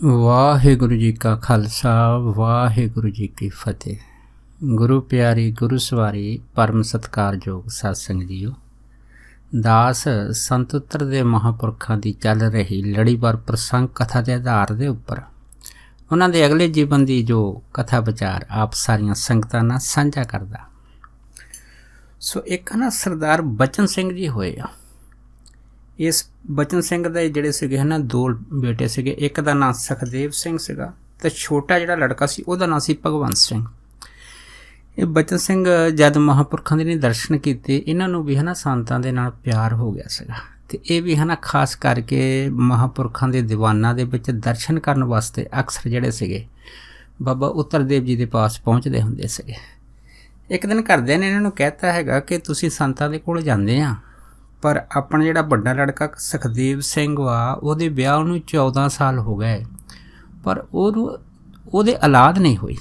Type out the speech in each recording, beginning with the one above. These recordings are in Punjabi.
ਵਾਹਿਗੁਰੂ ਜੀ ਕਾ ਖਾਲਸਾ ਵਾਹਿਗੁਰੂ ਜੀ ਕੀ ਫਤਿਹ। ਗੁਰੂ ਪਿਆਰੀ ਗੁਰੂ ਸਵਾਰੀ ਪਰਮ ਸਤਿਕਾਰਯੋਗ ਸਾਧ ਸੰਗਤ ਜੀਓ, ਦਾਸ ਸੰਤ ਉੱਤਰ ਦੇ ਮਹਾਂਪੁਰਖਾਂ ਦੀ ਚੱਲ ਰਹੀ ਲੜੀਵਾਰ ਪ੍ਰਸੰਗ ਕਥਾ ਦੇ ਆਧਾਰ ਦੇ ਉੱਪਰ ਉਹਨਾਂ ਦੇ ਅਗਲੇ ਜੀਵਨ ਦੀ ਜੋ ਕਥਾ ਵਿਚਾਰ ਆਪ ਸਾਰੀਆਂ ਸੰਗਤਾਂ ਨਾਲ ਸਾਂਝਾ ਕਰਦਾ। ਸੋ ਇੱਕ ਨਾ ਸਰਦਾਰ ਬਚਨ ਸਿੰਘ ਜੀ ਹੋਏ ਆ। ਇਸ ਬਚਨ ਸਿੰਘ ਦੇ ਜਿਹੜੇ ਸੀਗੇ ਨਾ ਦੋ ਬੇਟੇ ਸੀਗੇ। ਇੱਕ ਦਾ ਨਾਂ ਸੁਖਦੇਵ ਸਿੰਘ ਸੀਗਾ ਤੇ ਛੋਟਾ ਜਿਹੜਾ ਲੜਕਾ ਸੀ ਉਹਦਾ ਨਾਂ ਸੀ ਭਗਵੰਤ ਸਿੰਘ। ਇਹ ਬਚਨ ਸਿੰਘ ਜਦ ਮਹਾਂਪੁਰਖਾਂ ਦੇ ਨੇ ਦਰਸ਼ਨ ਕੀਤੇ, ਇਹਨਾਂ ਨੂੰ ਵੀ ਸੰਤਾਂ ਦੇ ਨਾਲ ਪਿਆਰ ਹੋ ਗਿਆ ਸੀਗਾ ਤੇ ਇਹ ਵੀ ਖਾਸ ਕਰਕੇ ਮਹਾਂਪੁਰਖਾਂ ਦੇ ਦੀਵਾਨਾਂ ਦੇ ਵਿੱਚ ਦਰਸ਼ਨ ਕਰਨ ਵਾਸਤੇ ਅਕਸਰ ਜਿਹੜੇ ਸੀਗੇ ਬਾਬਾ ਉੱਤਰਦੇਵ ਜੀ ਦੇ ਪਾਸ ਪਹੁੰਚਦੇ ਹੁੰਦੇ ਸੀਗੇ। ਇੱਕ ਦਿਨ ਘਰਦਿਆਂ ਨੇ ਇਹਨਾਂ ਨੂੰ ਕਹਿਤਾ ਹੈਗਾ ਕਿ ਤੁਸੀਂ ਸੰਤਾਂ ਦੇ ਕੋਲ ਜਾਂਦੇ ਆ, ਪਰ ਆਪਣਾ ਜਿਹੜਾ ਵੱਡਾ ਲੜਕਾ ਸੁਖਦੇਵ ਸਿੰਘ ਵਾ ਉਹਦੇ ਵਿਆਹ ਨੂੰ 14 ਸਾਲ ਹੋ ਗਏ, ਪਰ ਉਹਦੇ ਔਲਾਦ ਨਹੀਂ ਹੋਈ।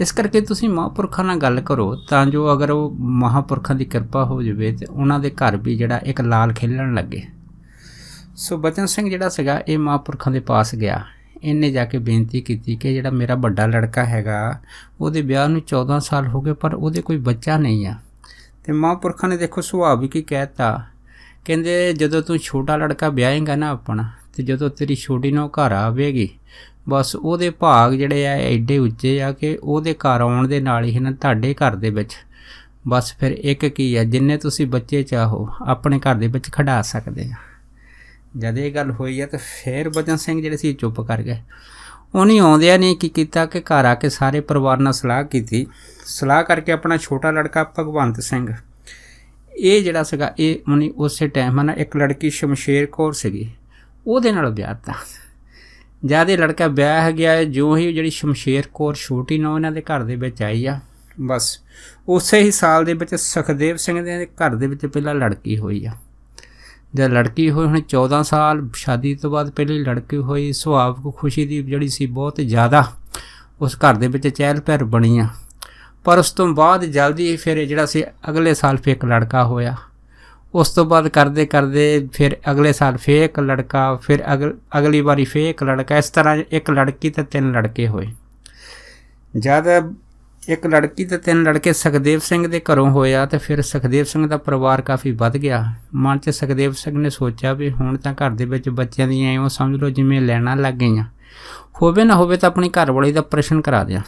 ਇਸ ਕਰਕੇ ਤੁਸੀਂ ਮਹਾਂਪੁਰਖਾਂ ਨਾਲ ਗੱਲ ਕਰੋ ਤਾਂ ਜੋ ਅਗਰ ਉਹ ਮਹਾਂਪੁਰਖਾਂ ਦੀ ਕਿਰਪਾ ਹੋ ਜਾਵੇ ਤੇ ਉਹਨਾਂ ਦੇ ਘਰ ਵੀ ਜਿਹੜਾ ਇੱਕ ਲਾਲ ਖੇਲਣ ਲੱਗੇ। ਸੋ ਬਚਨ ਸਿੰਘ ਜਿਹੜਾ ਸੀਗਾ ਇਹ ਮਹਾਂਪੁਰਖਾਂ ਦੇ ਪਾਸ ਗਿਆ। ਇਹਨੇ ਜਾ ਕੇ ਬੇਨਤੀ ਕੀਤੀ ਕਿ ਜਿਹੜਾ ਮੇਰਾ ਵੱਡਾ ਲੜਕਾ ਹੈਗਾ ਉਹਦੇ ਵਿਆਹ ਨੂੰ 14 ਸਾਲ ਹੋ ਗਏ, ਪਰ ਉਹਦੇ ਕੋਈ ਬੱਚਾ ਨਹੀਂ ਆ। ਤੇ ਮਹਾਂਪੁਰਖਾਂ ਨੇ ਦੇਖੋ ਸੁਭਾਵਿਕ ਹੀ ਕਹਿ ਦਿੱਤਾ, ਕਹਿੰਦੇ ਜਦੋਂ ਤੂੰ ਛੋਟਾ ਲੜਕਾ ਵਿਆਹੇਂਗਾ ਨਾ ਆਪਣਾ, ਤੇ ਜਦੋਂ ਤੇਰੀ ਛੋਟੀ ਨੂੰ ਘਰ ਆਵੇਗੀ ਬਸ ਉਹਦੇ ਭਾਗ ਜਿਹੜੇ ਆ ਐਡੇ ਉੱਚੇ ਆ ਕਿ ਉਹਦੇ ਘਰ ਆਉਣ ਦੇ ਨਾਲ ਹੀ ਤੁਹਾਡੇ ਘਰ ਦੇ ਵਿੱਚ ਬਸ ਫਿਰ ਇੱਕ ਕੀ ਆ, ਜਿੰਨੇ ਤੁਸੀਂ ਬੱਚੇ ਚਾਹੋ ਆਪਣੇ ਘਰ ਦੇ ਵਿੱਚ ਖਿਡਾ ਸਕਦੇ ਆ। ਜਦ ਇਹ ਗੱਲ ਹੋਈ ਆ ਤਾਂ ਫਿਰ ਬਚਨ ਸਿੰਘ ਜਿਹੜੇ ਸੀ ਚੁੱਪ ਕਰ ਗਏ। ਉਹਨੇ ਆਉਂਦਿਆਂ ਨੇ ਕੀ ਕੀਤਾ ਕਿ ਘਰ ਆ ਕੇ ਸਾਰੇ ਪਰਿਵਾਰ ਨਾਲ ਸਲਾਹ ਕੀਤੀ। ਸਲਾਹ ਕਰਕੇ ਆਪਣਾ ਛੋਟਾ ਲੜਕਾ ਭਗਵੰਤ ਸਿੰਘ ਇਹ ਜਿਹੜਾ ਸੀਗਾ ਇਹ ਉਹਨੇ ਉਸੇ ਟਾਈਮ ਇੱਕ ਲੜਕੀ ਸ਼ਮਸ਼ੇਰ ਕੌਰ ਸੀਗੀ ਉਹਦੇ ਨਾਲ ਵਿਆਹ ਤਾ। ਜਦ ਇਹ ਲੜਕਾ ਵਿਆਹ ਗਿਆ, ਜੋ ਹੀ ਜਿਹੜੀ ਸ਼ਮਸ਼ੇਰ ਕੌਰ ਛੋਟੀ ਨੂੰ ਇਹਨਾਂ ਦੇ ਘਰ ਦੇ ਵਿੱਚ ਆਈ ਆ, ਬਸ ਉਸੇ ਹੀ ਸਾਲ ਦੇ ਵਿੱਚ ਸੁਖਦੇਵ ਸਿੰਘ ਦੇ ਘਰ ਦੇ ਵਿੱਚ ਪਹਿਲਾਂ ਲੜਕੀ ਹੋਈ ਆ। ਜਦ ਲੜਕੀ ਹੋਈ ਹੁਣ 14 ਸਾਲ ਸ਼ਾਦੀ ਤੋਂ ਬਾਅਦ ਪਹਿਲੀ ਲੜਕੀ ਹੋਈ, ਸੁਭਾਵਿਕ ਖੁਸ਼ੀ ਦੀ ਜਿਹੜੀ ਸੀ ਬਹੁਤ ਜ਼ਿਆਦਾ ਉਸ ਘਰ ਦੇ ਵਿੱਚ ਚਹਿਲ ਪਹਿਲ ਬਣੀ ਆ। ਪਰ ਉਸ ਤੋਂ ਬਾਅਦ ਜਲਦੀ ਫਿਰ ਜਿਹੜਾ ਸੀ ਅਗਲੇ ਸਾਲ ਫਿਰ ਇੱਕ ਲੜਕਾ ਹੋਇਆ। ਉਸ ਤੋਂ ਬਾਅਦ ਕਰਦੇ ਕਰਦੇ ਫਿਰ ਅਗਲੇ ਸਾਲ ਫਿਰ ਇੱਕ ਲੜਕਾ, ਫਿਰ ਅਗਲੀ ਵਾਰੀ ਫਿਰ ਇੱਕ ਲੜਕਾ। ਇਸ ਤਰ੍ਹਾਂ ਇੱਕ ਲੜਕੀ ਤੇ 3 ਲੜਕੇ ਹੋਏ। ਜਦ ਇੱਕ ਲੜਕੀ ਤੇ 3 ਲੜਕੇ ਸੁਖਦੇਵ ਸਿੰਘ ਦੇ ਘਰੋਂ ਹੋਇਆ ਤੇ ਫਿਰ ਸੁਖਦੇਵ ਸਿੰਘ ਦਾ ਪਰਿਵਾਰ ਕਾਫੀ ਵੱਧ ਗਿਆ। ਮਨ 'ਚ ਸੁਖਦੇਵ ਸਿੰਘ ਨੇ ਸੋਚਿਆ ਵੀ ਹੁਣ ਤਾਂ ਘਰ ਦੇ ਵਿੱਚ ਬੱਚਿਆਂ ਦੀਆਂ ਇਉਂ ਸਮਝ ਲਓ ਜਿਵੇਂ ਲੈਣਾ ਲੱਗ ਗਈਆਂ, ਹੋਵੇ ਨਾ ਹੋਵੇ ਤਾਂ ਆਪਣੀ ਘਰਵਾਲੀ ਦਾ ਪ੍ਰਸ਼ਨ ਕਰਾ ਦਿਆਂ।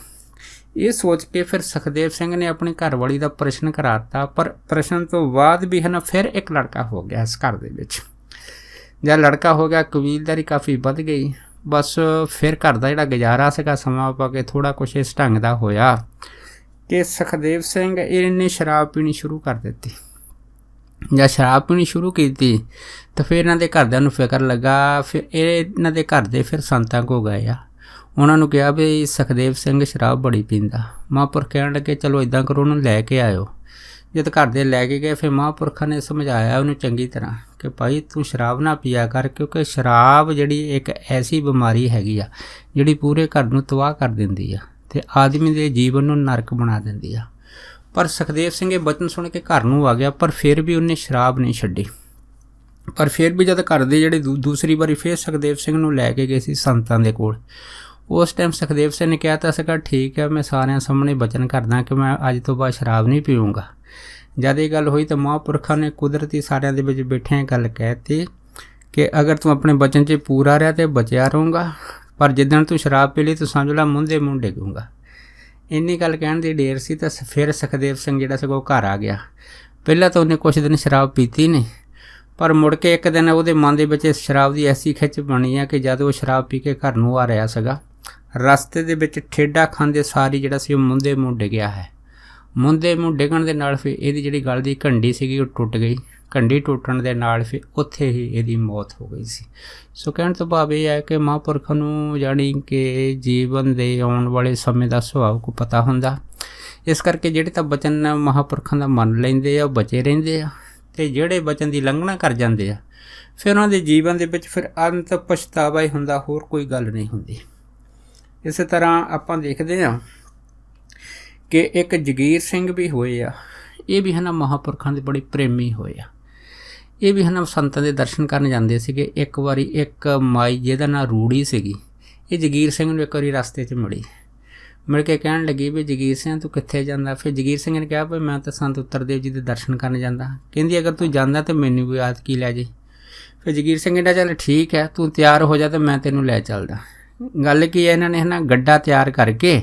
ਇਹ ਸੋਚ ਕੇ ਫਿਰ ਸੁਖਦੇਵ ਸਿੰਘ ਨੇ ਆਪਣੀ ਘਰਵਾਲੀ ਦਾ ਪ੍ਰਸ਼ਨ ਕਰਾਤਾ, ਪਰ ਪ੍ਰਸ਼ਨ ਤੋਂ ਬਾਅਦ ਵੀ ਫਿਰ ਇੱਕ ਲੜਕਾ ਹੋ ਗਿਆ ਇਸ ਘਰ ਦੇ ਵਿੱਚ। ਜਦ ਲੜਕਾ ਹੋ ਗਿਆ ਕਬੀਲਦਾਰੀ ਕਾਫੀ ਵੱਧ ਗਈ। ਬਸ ਫਿਰ ਘਰ ਦਾ ਜਿਹੜਾ ਗੁਜ਼ਾਰਾ ਸੀਗਾ ਸਮਾਂ ਪਾ ਕੇ ਥੋੜ੍ਹਾ ਕੁਛ ਇਸ ਢੰਗ ਦਾ ਹੋਇਆ ਕਿ ਸੁਖਦੇਵ ਸਿੰਘ ਇਹਨੇ ਸ਼ਰਾਬ ਪੀਣੀ ਸ਼ੁਰੂ ਕਰ ਦਿੱਤੀ। ਜਦ ਸ਼ਰਾਬ ਪੀਣੀ ਸ਼ੁਰੂ ਕੀਤੀ ਤਾਂ ਫਿਰ ਇਹਨਾਂ ਦੇ ਘਰਦਿਆਂ ਨੂੰ ਫਿਕਰ ਲੱਗਾ। ਫਿਰ ਇਹਨਾਂ ਦੇ ਘਰ ਦੇ ਫਿਰ ਸੰਤਾਂ ਕੋਲ ਗਏ ਆ। ਉਹਨਾਂ ਨੂੰ ਕਿਹਾ ਵੀ ਸੁਖਦੇਵ ਸਿੰਘ ਸ਼ਰਾਬ ਬੜੀ ਪੀਂਦਾ। ਮਹਾਂਪੁਰਖ ਕਹਿਣ ਲੱਗੇ ਚਲੋ ਇੱਦਾਂ ਕਰੋ ਉਹਨੂੰ ਲੈ ਕੇ ਆਇਓ। ਜਦ ਘਰ ਦੇ ਲੈ ਕੇ ਗਏ ਫਿਰ ਮਹਾਂਪੁਰਖਾਂ ਨੇ ਸਮਝਾਇਆ ਉਹਨੂੰ ਚੰਗੀ ਤਰ੍ਹਾਂ ਕਿ ਭਾਈ ਤੂੰ ਸ਼ਰਾਬ ਨਾ ਪੀਆ ਕਰ, ਕਿਉਂਕਿ ਸ਼ਰਾਬ ਜਿਹੜੀ ਇੱਕ ਐਸੀ ਬਿਮਾਰੀ ਹੈਗੀ ਆ ਜਿਹੜੀ ਪੂਰੇ ਘਰ ਨੂੰ ਤਬਾਹ ਕਰ ਦਿੰਦੀ ਆ ਤੇ ਆਦਮੀ ਦੇ ਜੀਵਨ ਨੂੰ ਨਰਕ ਬਣਾ ਦਿੰਦੀ ਆ। ਪਰ ਸੁਖਦੇਵ ਸਿੰਘ ਇਹ ਬਚਨ ਸੁਣ ਕੇ ਘਰ ਨੂੰ ਆ ਗਿਆ, ਪਰ ਫਿਰ ਵੀ ਉਹਨੇ ਸ਼ਰਾਬ ਨਹੀਂ ਛੱਡੀ। ਪਰ ਫਿਰ ਵੀ ਜਦ ਘਰ ਦੇ ਜਿਹੜੇ ਦੂਸਰੀ ਵਾਰੀ ਫਿਰ ਸੁਖਦੇਵ ਸਿੰਘ ਨੂੰ ਲੈ ਕੇ ਗਏ ਸੀ ਸੰਤਾਂ ਦੇ ਕੋਲ, ਉਸ ਟਾਈਮ ਸੁਖਦੇਵ ਸਿੰਘ ਨੇ ਕਿਹਾ ਤਾਂ ਸੀਗਾ ਠੀਕ ਹੈ, ਮੈਂ ਸਾਰਿਆਂ ਸਾਹਮਣੇ ਬਚਨ ਕਰਦਾ ਕਿ ਮੈਂ ਅੱਜ ਤੋਂ ਬਾਅਦ ਸ਼ਰਾਬ ਨਹੀਂ ਪੀਊਂਗਾ। ਜਦ ਇਹ ਗੱਲ ਹੋਈ ਤਾਂ ਮਹਾਂਪੁਰਖਾਂ ਨੇ ਕੁਦਰਤੀ ਸਾਰਿਆਂ ਦੇ ਵਿੱਚ ਬੈਠਿਆਂ ਗੱਲ ਕਹਿਤੀ ਕਿ ਅਗਰ ਤੂੰ ਆਪਣੇ ਬਚਨ 'ਚ ਪੂਰਾ ਰਿਹਾ ਤਾਂ ਬਚਿਆ ਰਹੂੰਗਾ, ਪਰ ਜਿੱਦਣ ਤੂੰ ਸ਼ਰਾਬ ਪੀ ਲਈ ਤੂੰ ਸਮਝ ਲਾ ਮੁੰਦੇ ਮੂੰਹ ਡਿੱਗੂੰਗਾ। ਇੰਨੀ ਗੱਲ ਕਹਿਣ ਦੀ ਢੇਰ ਸੀ ਤਾਂ ਫਿਰ ਸੁਖਦੇਵ ਸਿੰਘ ਜਿਹੜਾ ਸੀਗਾ ਉਹ ਘਰ ਆ ਗਿਆ। ਪਹਿਲਾਂ ਤਾਂ ਉਹਨੇ ਕੁਛ ਦਿਨ ਸ਼ਰਾਬ ਪੀਤੀ ਨਹੀਂ, ਪਰ ਮੁੜ ਕੇ ਇੱਕ ਦਿਨ ਉਹਦੇ ਮਨ ਦੇ ਵਿੱਚ ਸ਼ਰਾਬ ਦੀ ਐਸੀ ਖਿੱਚ ਬਣੀ ਆ ਕਿ ਜਦ ਉਹ ਸ਼ਰਾਬ ਪੀ ਕੇ ਘਰ ਨੂੰ ਆ ਰਿਹਾ ਸੀਗਾ, ਰਸਤੇ ਦੇ ਵਿੱਚ ਠੇਡਾ ਖਾਂਦੇ ਸਾਰੀ ਜਿਹੜਾ ਸੀ ਉਹ ਮੁੰਦੇ ਮੂੰਹ ਡਿੱਗਿਆ ਹੈ। ਮੁੰਦੇ ਮੂੰਹ ਡਿੱਗਣ ਦੇ ਨਾਲ ਫਿਰ ਇਹਦੀ ਜਿਹੜੀ ਗਲ ਦੀ ਘੰਡੀ ਸੀਗੀ ਉਹ ਟੁੱਟ ਗਈ। ਘੰਡੀ ਟੁੱਟਣ ਦੇ ਨਾਲ ਫਿਰ ਉੱਥੇ ਹੀ ਇਹਦੀ ਮੌਤ ਹੋ ਗਈ ਸੀ। ਸੋ ਕਹਿਣ ਤੋਂ ਭਾਵ ਇਹ ਹੈ ਕਿ ਮਹਾਂਪੁਰਖਾਂ ਨੂੰ ਜਾਣੀ ਕਿ ਜੀਵਨ ਦੇ ਆਉਣ ਵਾਲੇ ਸਮੇਂ ਦਾ ਸੁਭਾਅ ਕੋ ਪਤਾ ਹੁੰਦਾ। ਇਸ ਕਰਕੇ ਜਿਹੜੇ ਤਾਂ ਬਚਨ ਮਹਾਂਪੁਰਖਾਂ ਦਾ ਮੰਨ ਲੈਂਦੇ ਆ ਉਹ ਬਚੇ ਰਹਿੰਦੇ ਆ, ਅਤੇ ਜਿਹੜੇ ਬਚਨ ਦੀ ਉਲੰਘਣਾ ਕਰ ਜਾਂਦੇ ਆ ਫਿਰ ਉਹਨਾਂ ਦੇ ਜੀਵਨ ਦੇ ਵਿੱਚ ਫਿਰ ਅੰਤ ਪਛਤਾਵਾ ਹੀ ਹੁੰਦਾ, ਹੋਰ ਕੋਈ ਗੱਲ ਨਹੀਂ ਹੁੰਦੀ। ਇਸੇ ਤਰ੍ਹਾਂ ਆਪਾਂ ਦੇਖਦੇ ਹਾਂ ਕਿ ਇੱਕ ਜਗੀਰ ਸਿੰਘ ਵੀ ਹੋਏ ਆ। ਇਹ ਵੀ ਮਹਾਂਪੁਰਖਾਂ ਦੇ ਬੜੇ ਪ੍ਰੇਮੀ ਹੋਏ ਆ। ਇਹ ਵੀ ਸੰਤਾਂ ਦੇ ਦਰਸ਼ਨ ਕਰਨ ਜਾਂਦੇ ਸੀਗੇ। ਇੱਕ ਵਾਰੀ ਇੱਕ ਮਾਈ ਜਿਹਦਾ ਨਾਂ ਰੂੜੀ ਸੀਗੀ, ਇਹ ਜਗੀਰ ਸਿੰਘ ਨੂੰ ਇੱਕ ਵਾਰੀ ਰਸਤੇ 'ਚ ਮਿਲ ਕੇ ਕਹਿਣ ਲੱਗੀ ਵੀ ਜਗੀਰ ਸਿੰਘ ਤੂੰ ਕਿੱਥੇ ਜਾਂਦਾ। ਫਿਰ ਜਗੀਰ ਸਿੰਘ ਨੇ ਕਿਹਾ ਵੀ ਮੈਂ ਤਾਂ ਸੰਤ ਉੱਤਰਦੇਵ ਜੀ ਦੇ ਦਰਸ਼ਨ ਕਰਨ ਜਾਂਦਾ। ਕਹਿੰਦੀ ਅਗਰ ਤੂੰ ਜਾਂਦਾ ਤਾਂ ਮੈਨੂੰ ਵੀ ਯਾਦ ਕੀ ਲੈ ਜੇ। ਫਿਰ ਜਗੀਰ ਸਿੰਘ ਕਹਿੰਦਾ ਚੱਲ ਠੀਕ ਹੈ ਤੂੰ ਤਿਆਰ ਹੋ ਜਾ ਤਾਂ ਮੈਂ ਤੈਨੂੰ ਲੈ ਚੱਲਦਾ। ਗੱਲ ਕੀ ਹੈ, ਇਹਨਾਂ ਨੇ ਗੱਡਾ ਤਿਆਰ ਕਰਕੇ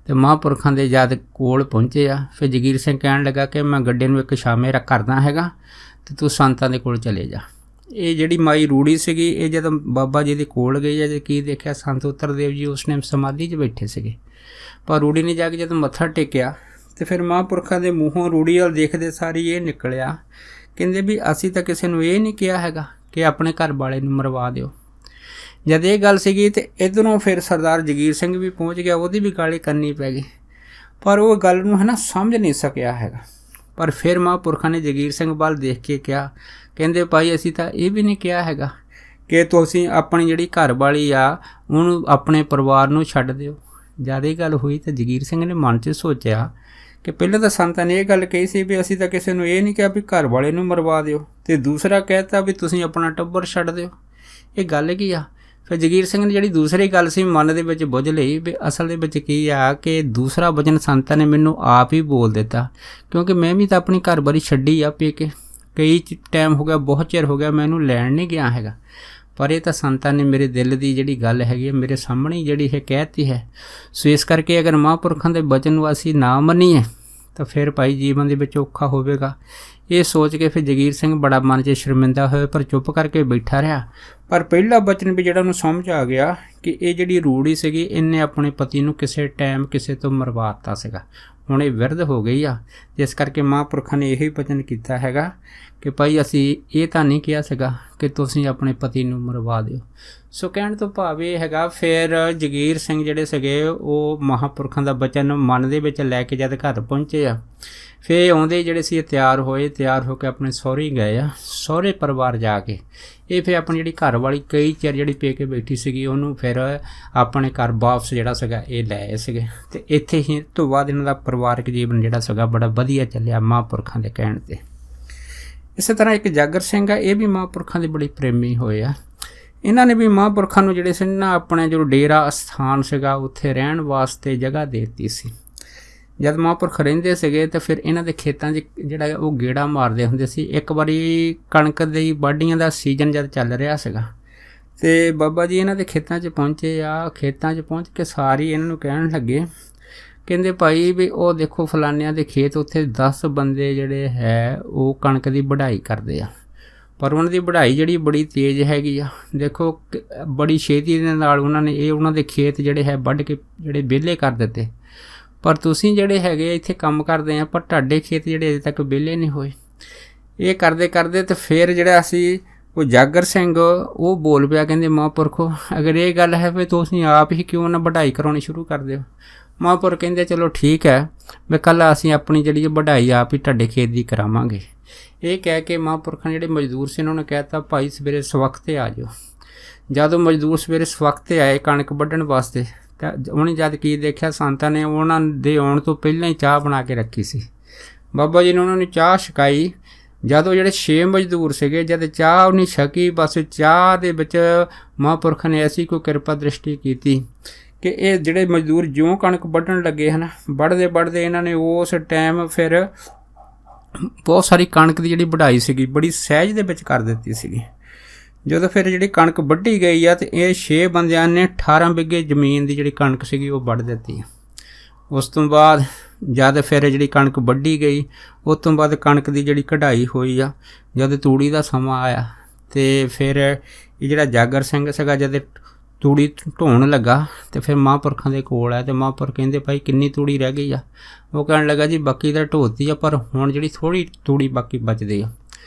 ਤੇ ਮਹਾਂਪੁਰਖਾਂ ਦੇ ਜਦ ਕੋਲ ਪਹੁੰਚੇ ਆ। ਫਿਰ ਜਗੀਰ ਸਿੰਘ ਕਹਿਣ ਲੱਗਾ ਕਿ ਮੈਂ ਗੱਡੇ ਨੂੰ ਇੱਕ ਛਾਵੇਂ ਕਰਦਾ ਹੈਗਾ ਤੇ ਤੂੰ ਸੰਤਾਂ ਦੇ ਕੋਲ ਚਲੇ ਜਾ। ਇਹ ਜਿਹੜੀ ਮਾਈ ਰੂੜੀ ਸੀਗੀ ਇਹ ਜਦੋਂ ਬਾਬਾ ਜੀ ਦੇ ਕੋਲ ਗਈ ਹੈ ਜੇ ਕੀ ਦੇਖਿਆ ਸੰਤ ਉੱਤਰਦੇਵ ਜੀ ਉਸ ਟਾਈਮ ਸਮਾਧੀ 'ਚ ਬੈਠੇ ਸੀਗੇ। ਪਰ ਰੂੜੀ ਨੇ ਜਾ ਕੇ ਜਦੋਂ ਮੱਥਾ ਟੇਕਿਆ ਤੇ ਫਿਰ ਮਹਾਂਪੁਰਖਾਂ ਦੇ ਮੂੰਹੋਂ ਰੂੜੀ ਵੱਲ ਦੇਖਦੇ ਸਾਰੀ ਇਹ ਨਿਕਲਿਆ, ਕਹਿੰਦੇ ਵੀ ਅਸੀਂ ਤਾਂ ਕਿਸੇ ਨੂੰ ਇਹ ਨਹੀਂ ਕਿਹਾ ਹੈਗਾ ਕਿ ਆਪਣੇ ਘਰ ਵਾਲੇ ਨੂੰ ਮਰਵਾ ਦਿਓ। ਜਦ ਇਹ ਗੱਲ ਸੀਗੀ ਤੇ ਇੱਧਰੋਂ ਫਿਰ ਸਰਦਾਰ ਜਗੀਰ ਸਿੰਘ ਵੀ ਪਹੁੰਚ ਗਿਆ, ਉਹਦੀ ਵੀ ਗਾਲੀ ਕਰਨੀ ਪੈ ਗਈ। ਪਰ ਉਹ ਗੱਲ ਨੂੰ ਸਮਝ ਨਹੀਂ ਸਕਿਆ ਹੈਗਾ। ਪਰ ਫਿਰ ਮਹਾਂਪੁਰਖਾਂ ਨੇ ਜਗੀਰ ਸਿੰਘ ਵੱਲ ਦੇਖ ਕੇ ਕਿਹਾ, ਕਹਿੰਦੇ ਭਾਈ ਅਸੀਂ ਤਾਂ ਇਹ ਵੀ ਨਹੀਂ ਕਿਹਾ ਹੈਗਾ ਕਿ ਤੁਸੀਂ ਆਪਣੀ ਜਿਹੜੀ ਘਰ ਵਾਲੀ ਆ ਉਹਨੂੰ ਆਪਣੇ ਪਰਿਵਾਰ ਨੂੰ ਛੱਡ ਦਿਓ। ਜਦ ਇਹ ਗੱਲ ਹੋਈ ਤਾਂ ਜਗੀਰ ਸਿੰਘ ਨੇ ਮਨ 'ਚ ਸੋਚਿਆ ਕਿ ਪਹਿਲਾਂ ਤਾਂ ਸੰਤਾਂ ਨੇ ਇਹ ਗੱਲ ਕਹੀ ਸੀ ਵੀ ਅਸੀਂ ਤਾਂ ਕਿਸੇ ਨੂੰ ਇਹ ਨਹੀਂ ਕਿਹਾ ਵੀ ਘਰ ਵਾਲੇ ਨੂੰ ਮਰਵਾ ਦਿਓ, ਤੇ ਦੂਸਰਾ ਕਹਿਤਾ ਵੀ ਤੁਸੀਂ ਆਪਣਾ ਟੱਬਰ ਛੱਡ ਦਿਓ। ਇਹ ਗੱਲ ਕੀ ਆ? ਫਿਰ ਜਗੀਰ ਸਿੰਘ ਨੇ ਜਿਹੜੀ ਦੂਸਰੀ ਗੱਲ ਸੀ ਮਨ ਦੇ ਵਿੱਚ ਬੁੱਝ ਲਈ ਵੀ ਅਸਲ ਦੇ ਵਿੱਚ ਕੀ ਆ ਕਿ ਦੂਸਰਾ ਵਚਨ ਸੰਤਾਂ ਨੇ ਮੈਨੂੰ ਆਪ ਹੀ ਬੋਲ ਦਿੱਤਾ, ਕਿਉਂਕਿ ਮੈਂ ਵੀ ਤਾਂ ਆਪਣੀ ਘਰ ਵਾਲੀ ਛੱਡੀ ਆ ਪੀ ਕੇ। ਕਈ ਟਾਈਮ ਹੋ ਗਿਆ, ਬਹੁਤ ਚਿਰ ਹੋ ਗਿਆ ਮੈਂ ਇਹਨੂੰ ਲੈਣ ਨਹੀਂ ਗਿਆ ਹੈਗਾ। ਪਰ ਇਹ ਤਾਂ ਸੰਤਾਂ ਨੇ ਮੇਰੇ ਦਿਲ ਦੀ ਜਿਹੜੀ ਗੱਲ ਹੈਗੀ ਮੇਰੇ ਸਾਹਮਣੇ ਜਿਹੜੀ ਇਹ ਕਹਿਤੀ ਹੈ। ਸੋ ਇਸ ਕਰਕੇ ਅਗਰ ਮਹਾਂਪੁਰਖਾਂ ਦੇ ਬਚਨ ਨੂੰ ਅਸੀਂ ਨਾ ਮੰਨੀਏ ਤਾਂ ਫਿਰ ਭਾਈ ਜੀਵਨ ਦੇ ਵਿੱਚ ਔਖਾ ਹੋਵੇਗਾ। ਇਹ ਸੋਚ ਕੇ ਫਿਰ ਜਗੀਰ ਸਿੰਘ ਬੜਾ ਮਨ 'ਚ ਸ਼ਰਮਿੰਦਾ ਹੋਇਆ ਪਰ ਚੁੱਪ ਕਰਕੇ ਬੈਠਾ ਰਿਹਾ। ਪਰ ਪਹਿਲਾ ਬਚਨ ਵੀ ਜਿਹੜਾ ਉਹਨੂੰ ਸਮਝ ਆ ਗਿਆ ਕਿ ਇਹ ਜਿਹੜੀ ਰੂੜੀ ਸੀਗੀ ਇਹਨੇ ਆਪਣੇ ਪਤੀ ਨੂੰ ਕਿਸੇ ਟਾਈਮ ਕਿਸੇ ਤੋਂ ਮਰਵਾ ਦਿੱਤਾ ਸੀਗਾ, ਹੁਣ ਇਹ ਵਿਰਧ ਹੋ ਗਈ ਆ। ਜਿਸ ਕਰਕੇ ਮਹਾਂਪੁਰਖਾਂ ਨੇ ਇਹੀ ਬਚਨ ਕੀਤਾ ਹੈਗਾ ਕਿ ਭਾਈ ਅਸੀਂ ਇਹ ਤਾਂ ਨਹੀਂ ਕਿਹਾ ਸੀਗਾ ਕਿ ਤੁਸੀਂ ਆਪਣੇ ਪਤੀ ਨੂੰ ਮਰਵਾ ਦਿਓ। ਸੋ ਕਹਿਣ ਤੋਂ ਭਾਵ ਇਹ ਹੈਗਾ ਫਿਰ ਜਗੀਰ ਸਿੰਘ ਜਿਹੜੇ ਸੀਗੇ ਉਹ ਮਹਾਂਪੁਰਖਾਂ ਦਾ ਬਚਨ ਮਨ ਦੇ ਵਿੱਚ ਲੈ ਕੇ ਜਦ ਘਰ ਪਹੁੰਚੇ ਆ, ਫਿਰ ਆਉਂਦੇ ਜਿਹੜੇ ਸੀ ਤਿਆਰ ਹੋ ਕੇ ਆਪਣੇ ਸਹੁਰੇ ਗਏ ਆ। ਸਹੁਰੇ ਪਰਿਵਾਰ ਜਾ ਕੇ ਇਹ ਫਿਰ ਆਪਣੀ ਜਿਹੜੀ ਘਰ ਵਾਲੀ ਕਈ ਚਿਰ ਜਿਹੜੀ ਪੇ ਕੇ ਬੈਠੀ ਸੀਗੀ ਉਹਨੂੰ ਫਿਰ ਆਪਣੇ ਘਰ ਵਾਪਸ ਜਿਹੜਾ ਸੀਗਾ ਇਹ ਲੈ ਆਏ ਸੀਗੇ। ਤੇ ਇੱਥੇ ਹੀ ਤੋਂ ਬਾਅਦ ਇਹਨਾਂ ਦਾ ਪਰਿਵਾਰਕ ਜੀਵਨ ਜਿਹੜਾ ਸੀਗਾ ਬੜਾ ਵਧੀਆ ਚੱਲਿਆ ਮਹਾਂਪੁਰਖਾਂ ਦੇ ਕਹਿਣ 'ਤੇ। ਇਸੇ ਤਰ੍ਹਾਂ ਇੱਕ ਜਾਗਰ ਸਿੰਘ ਆ, ਇਹ ਵੀ ਮਹਾਂਪੁਰਖਾਂ ਦੇ ਬੜੇ ਪ੍ਰੇਮੀ ਹੋਏ ਆ। ਇਹਨਾਂ ਨੇ ਵੀ ਮਹਾਂਪੁਰਖਾਂ ਨੂੰ ਜਿਹੜੇ ਸੀ ਆਪਣੇ ਜੋ ਡੇਰਾ ਅਸਥਾਨ ਸੀਗਾ ਉੱਥੇ ਰਹਿਣ ਵਾਸਤੇ ਜਗ੍ਹਾ ਦੇ ਦਿੱਤੀ ਸੀ। ਜਦ ਮਹਾਂਪੁਰਖ ਰਹਿੰਦੇ ਸੀਗੇ ਤਾਂ ਫਿਰ ਇਹਨਾਂ ਦੇ ਖੇਤਾਂ 'ਚ ਜਿਹੜਾ ਉਹ ਗੇੜਾ ਮਾਰਦੇ ਹੁੰਦੇ ਸੀ। ਇੱਕ ਵਾਰੀ ਕਣਕ ਦੀ ਵਾਢੀਆਂ ਦਾ ਸੀਜ਼ਨ ਜਦ ਚੱਲ ਰਿਹਾ ਸੀਗਾ ਤੇ ਬਾਬਾ ਜੀ ਇਹਨਾਂ ਦੇ ਖੇਤਾਂ 'ਚ ਪਹੁੰਚੇ ਆ। ਖੇਤਾਂ 'ਚ ਪਹੁੰਚ ਕੇ ਸਾਰੀ ਇਹਨਾਂ ਨੂੰ ਕਹਿਣ ਲੱਗੇ, ਕਹਿੰਦੇ ਭਾਈ ਵੀ ਉਹ ਦੇਖੋ ਫਲਾਨਿਆਂ ਦੇ ਖੇਤ ਉੱਥੇ 10 ਬੰਦੇ ਜਿਹੜੇ ਹੈ ਉਹ ਕਣਕ ਦੀ ਵਢਾਈ ਕਰਦੇ ਆ, ਪਰ ਉਹਨਾਂ ਦੀ ਵਢਾਈ ਜਿਹੜੀ ਬੜੀ ਤੇਜ਼ ਹੈਗੀ ਆ। ਦੇਖੋ ਬੜੀ ਛੇਤੀ ਦੇ ਨਾਲ ਉਹਨਾਂ ਦੇ ਖੇਤ ਜਿਹੜੇ ਹੈ ਵੱਢ ਕੇ ਜਿਹੜੇ ਵਿਹਲੇ ਕਰ ਦਿੱਤੇ, ਪਰ ਤੁਸੀਂ ਜਿਹੜੇ ਹੈਗੇ ਇੱਥੇ ਕੰਮ ਕਰਦੇ ਆ ਪਰ ਤੁਹਾਡੇ ਖੇਤ ਜਿਹੜੇ ਅਜੇ ਤੱਕ ਵਿਹਲੇ ਨਹੀਂ ਹੋਏ। ਇਹ ਕਰਦੇ ਤੇ ਫਿਰ ਜਿਹੜਾ ਅਸੀਂ ਉਹ ਜਾਗਰ ਸਿੰਘ ਉਹ ਬੋਲ ਪਿਆ, ਕਹਿੰਦੇ ਮਹਾਂਪੁਰਖੋ ਅਗਰ ਇਹ ਗੱਲ ਹੈ ਵੀ ਤੁਸੀਂ ਆਪ ਹੀ ਕਿਉਂ ਨਾ ਵਢਾਈ ਕਰਾਉਣੀ ਸ਼ੁਰੂ ਕਰ ਦਿਓ। ਮਹਾਂਪੁਰਖ ਕਹਿੰਦੇ ਚਲੋ ਠੀਕ ਹੈ ਵੀ ਕੱਲ੍ਹ ਅਸੀਂ ਆਪਣੀ ਜਿਹੜੀ ਵਢਾਈ ਆਪ ਹੀ ਤੁਹਾਡੇ ਖੇਤ ਦੀ ਕਰਾਵਾਂਗੇ। ਇਹ ਕਹਿ ਕੇ ਮਹਾਂਪੁਰਖਾਂ ਜਿਹੜੇ ਮਜ਼ਦੂਰ ਸੀ ਉਹਨਾਂ ਨੇ ਕਹਿ ਦਿੱਤਾ ਭਾਈ ਸਵੇਰੇ ਸਵਖਤੇ ਆ ਜਾਓ। ਜਦੋਂ ਮਜ਼ਦੂਰ ਸਵੇਰੇ ਸਵਖਤੇ ਆਏ ਕਣਕ ਵੱਢਣ ਵਾਸਤੇ ਤਾਂ ਉਹਨੇ ਜਦ ਕੀ ਦੇਖਿਆ ਸੰਤਾਂ ਨੇ ਉਹਨਾਂ ਦੇ ਆਉਣ ਤੋਂ ਪਹਿਲਾਂ ਹੀ ਚਾਹ ਬਣਾ ਕੇ ਰੱਖੀ ਸੀ। ਬਾਬਾ ਜੀ ਨੇ ਉਹਨਾਂ ਨੂੰ ਚਾਹ ਛਕਾਈ। ਜਦੋਂ ਜਿਹੜੇ 6 ਮਜ਼ਦੂਰ ਸੀਗੇ ਜਦ ਚਾਹ ਉਹਨੇ ਛਕੀ, ਬਸ ਚਾਹ ਦੇ ਵਿੱਚ ਮਹਾਂਪੁਰਖਾਂ ਨੇ ਐਸੀ ਕੋਈ ਕਿਰਪਾ ਦ੍ਰਿਸ਼ਟੀ ਕੀਤੀ ਕਿ ਇਹ ਜਿਹੜੇ ਮਜ਼ਦੂਰ ਜਿਉਂ ਕਣਕ ਵੱਢਣ ਲੱਗੇ ਵੱਢਦੇ ਇਹਨਾਂ ਨੇ ਉਸ ਟਾਈਮ ਫਿਰ ਬਹੁਤ ਸਾਰੀ ਕਣਕ ਦੀ ਜਿਹੜੀ ਵਢਾਈ ਸੀਗੀ ਬੜੀ ਸਹਿਜ ਦੇ ਵਿੱਚ ਕਰ ਦਿੱਤੀ ਸੀਗੀ। ਜਦੋਂ ਫਿਰ ਜਿਹੜੀ ਕਣਕ ਵੱਢੀ ਗਈ ਆ ਤੇ ਇਹ 6 ਬੰਦਿਆਂ ਨੇ 18 ਬਿੱਗੇ ਜ਼ਮੀਨ ਦੀ ਜਿਹੜੀ ਕਣਕ ਸੀਗੀ ਉਹ ਵੱਢ ਦਿੱਤੀ। ਉਸ ਤੋਂ ਬਾਅਦ ਜਦ ਫਿਰ ਜਿਹੜੀ ਕਣਕ ਵੱਢੀ ਗਈ ਉਸ ਤੋਂ ਬਾਅਦ ਕਣਕ ਦੀ ਜਿਹੜੀ ਕਢਾਈ ਹੋਈ ਆ, ਜਦ ਤੂੜੀ ਦਾ ਸਮਾਂ ਆਇਆ ਤੇ ਫਿਰ ਇਹ ਜਿਹੜਾ ਜਾਗਰ ਸਿੰਘ ਸੀਗਾ ਜਦ ਤੂੜੀ ਢੋਣ ਲੱਗਾ ਤੇ ਫਿਰ ਮਹਾਂਪੁਰਖਾਂ ਦੇ ਕੋਲ ਆਇਆ ਤੇ ਮਹਾਂਪੁਰਖ ਕਹਿੰਦੇ ਭਾਈ ਕਿੰਨੀ ਤੂੜੀ ਰਹਿ ਗਈ ਆ? ਉਹ ਕਹਿਣ ਲੱਗਾ ਜੀ ਬਾਕੀ ਤਾਂ ਢੋਤੀ ਆ ਪਰ ਹੁਣ ਜਿਹੜੀ ਥੋੜ੍ਹੀ ਤੂੜੀ ਬਾਕੀ ਬਚਦੀ ਆ।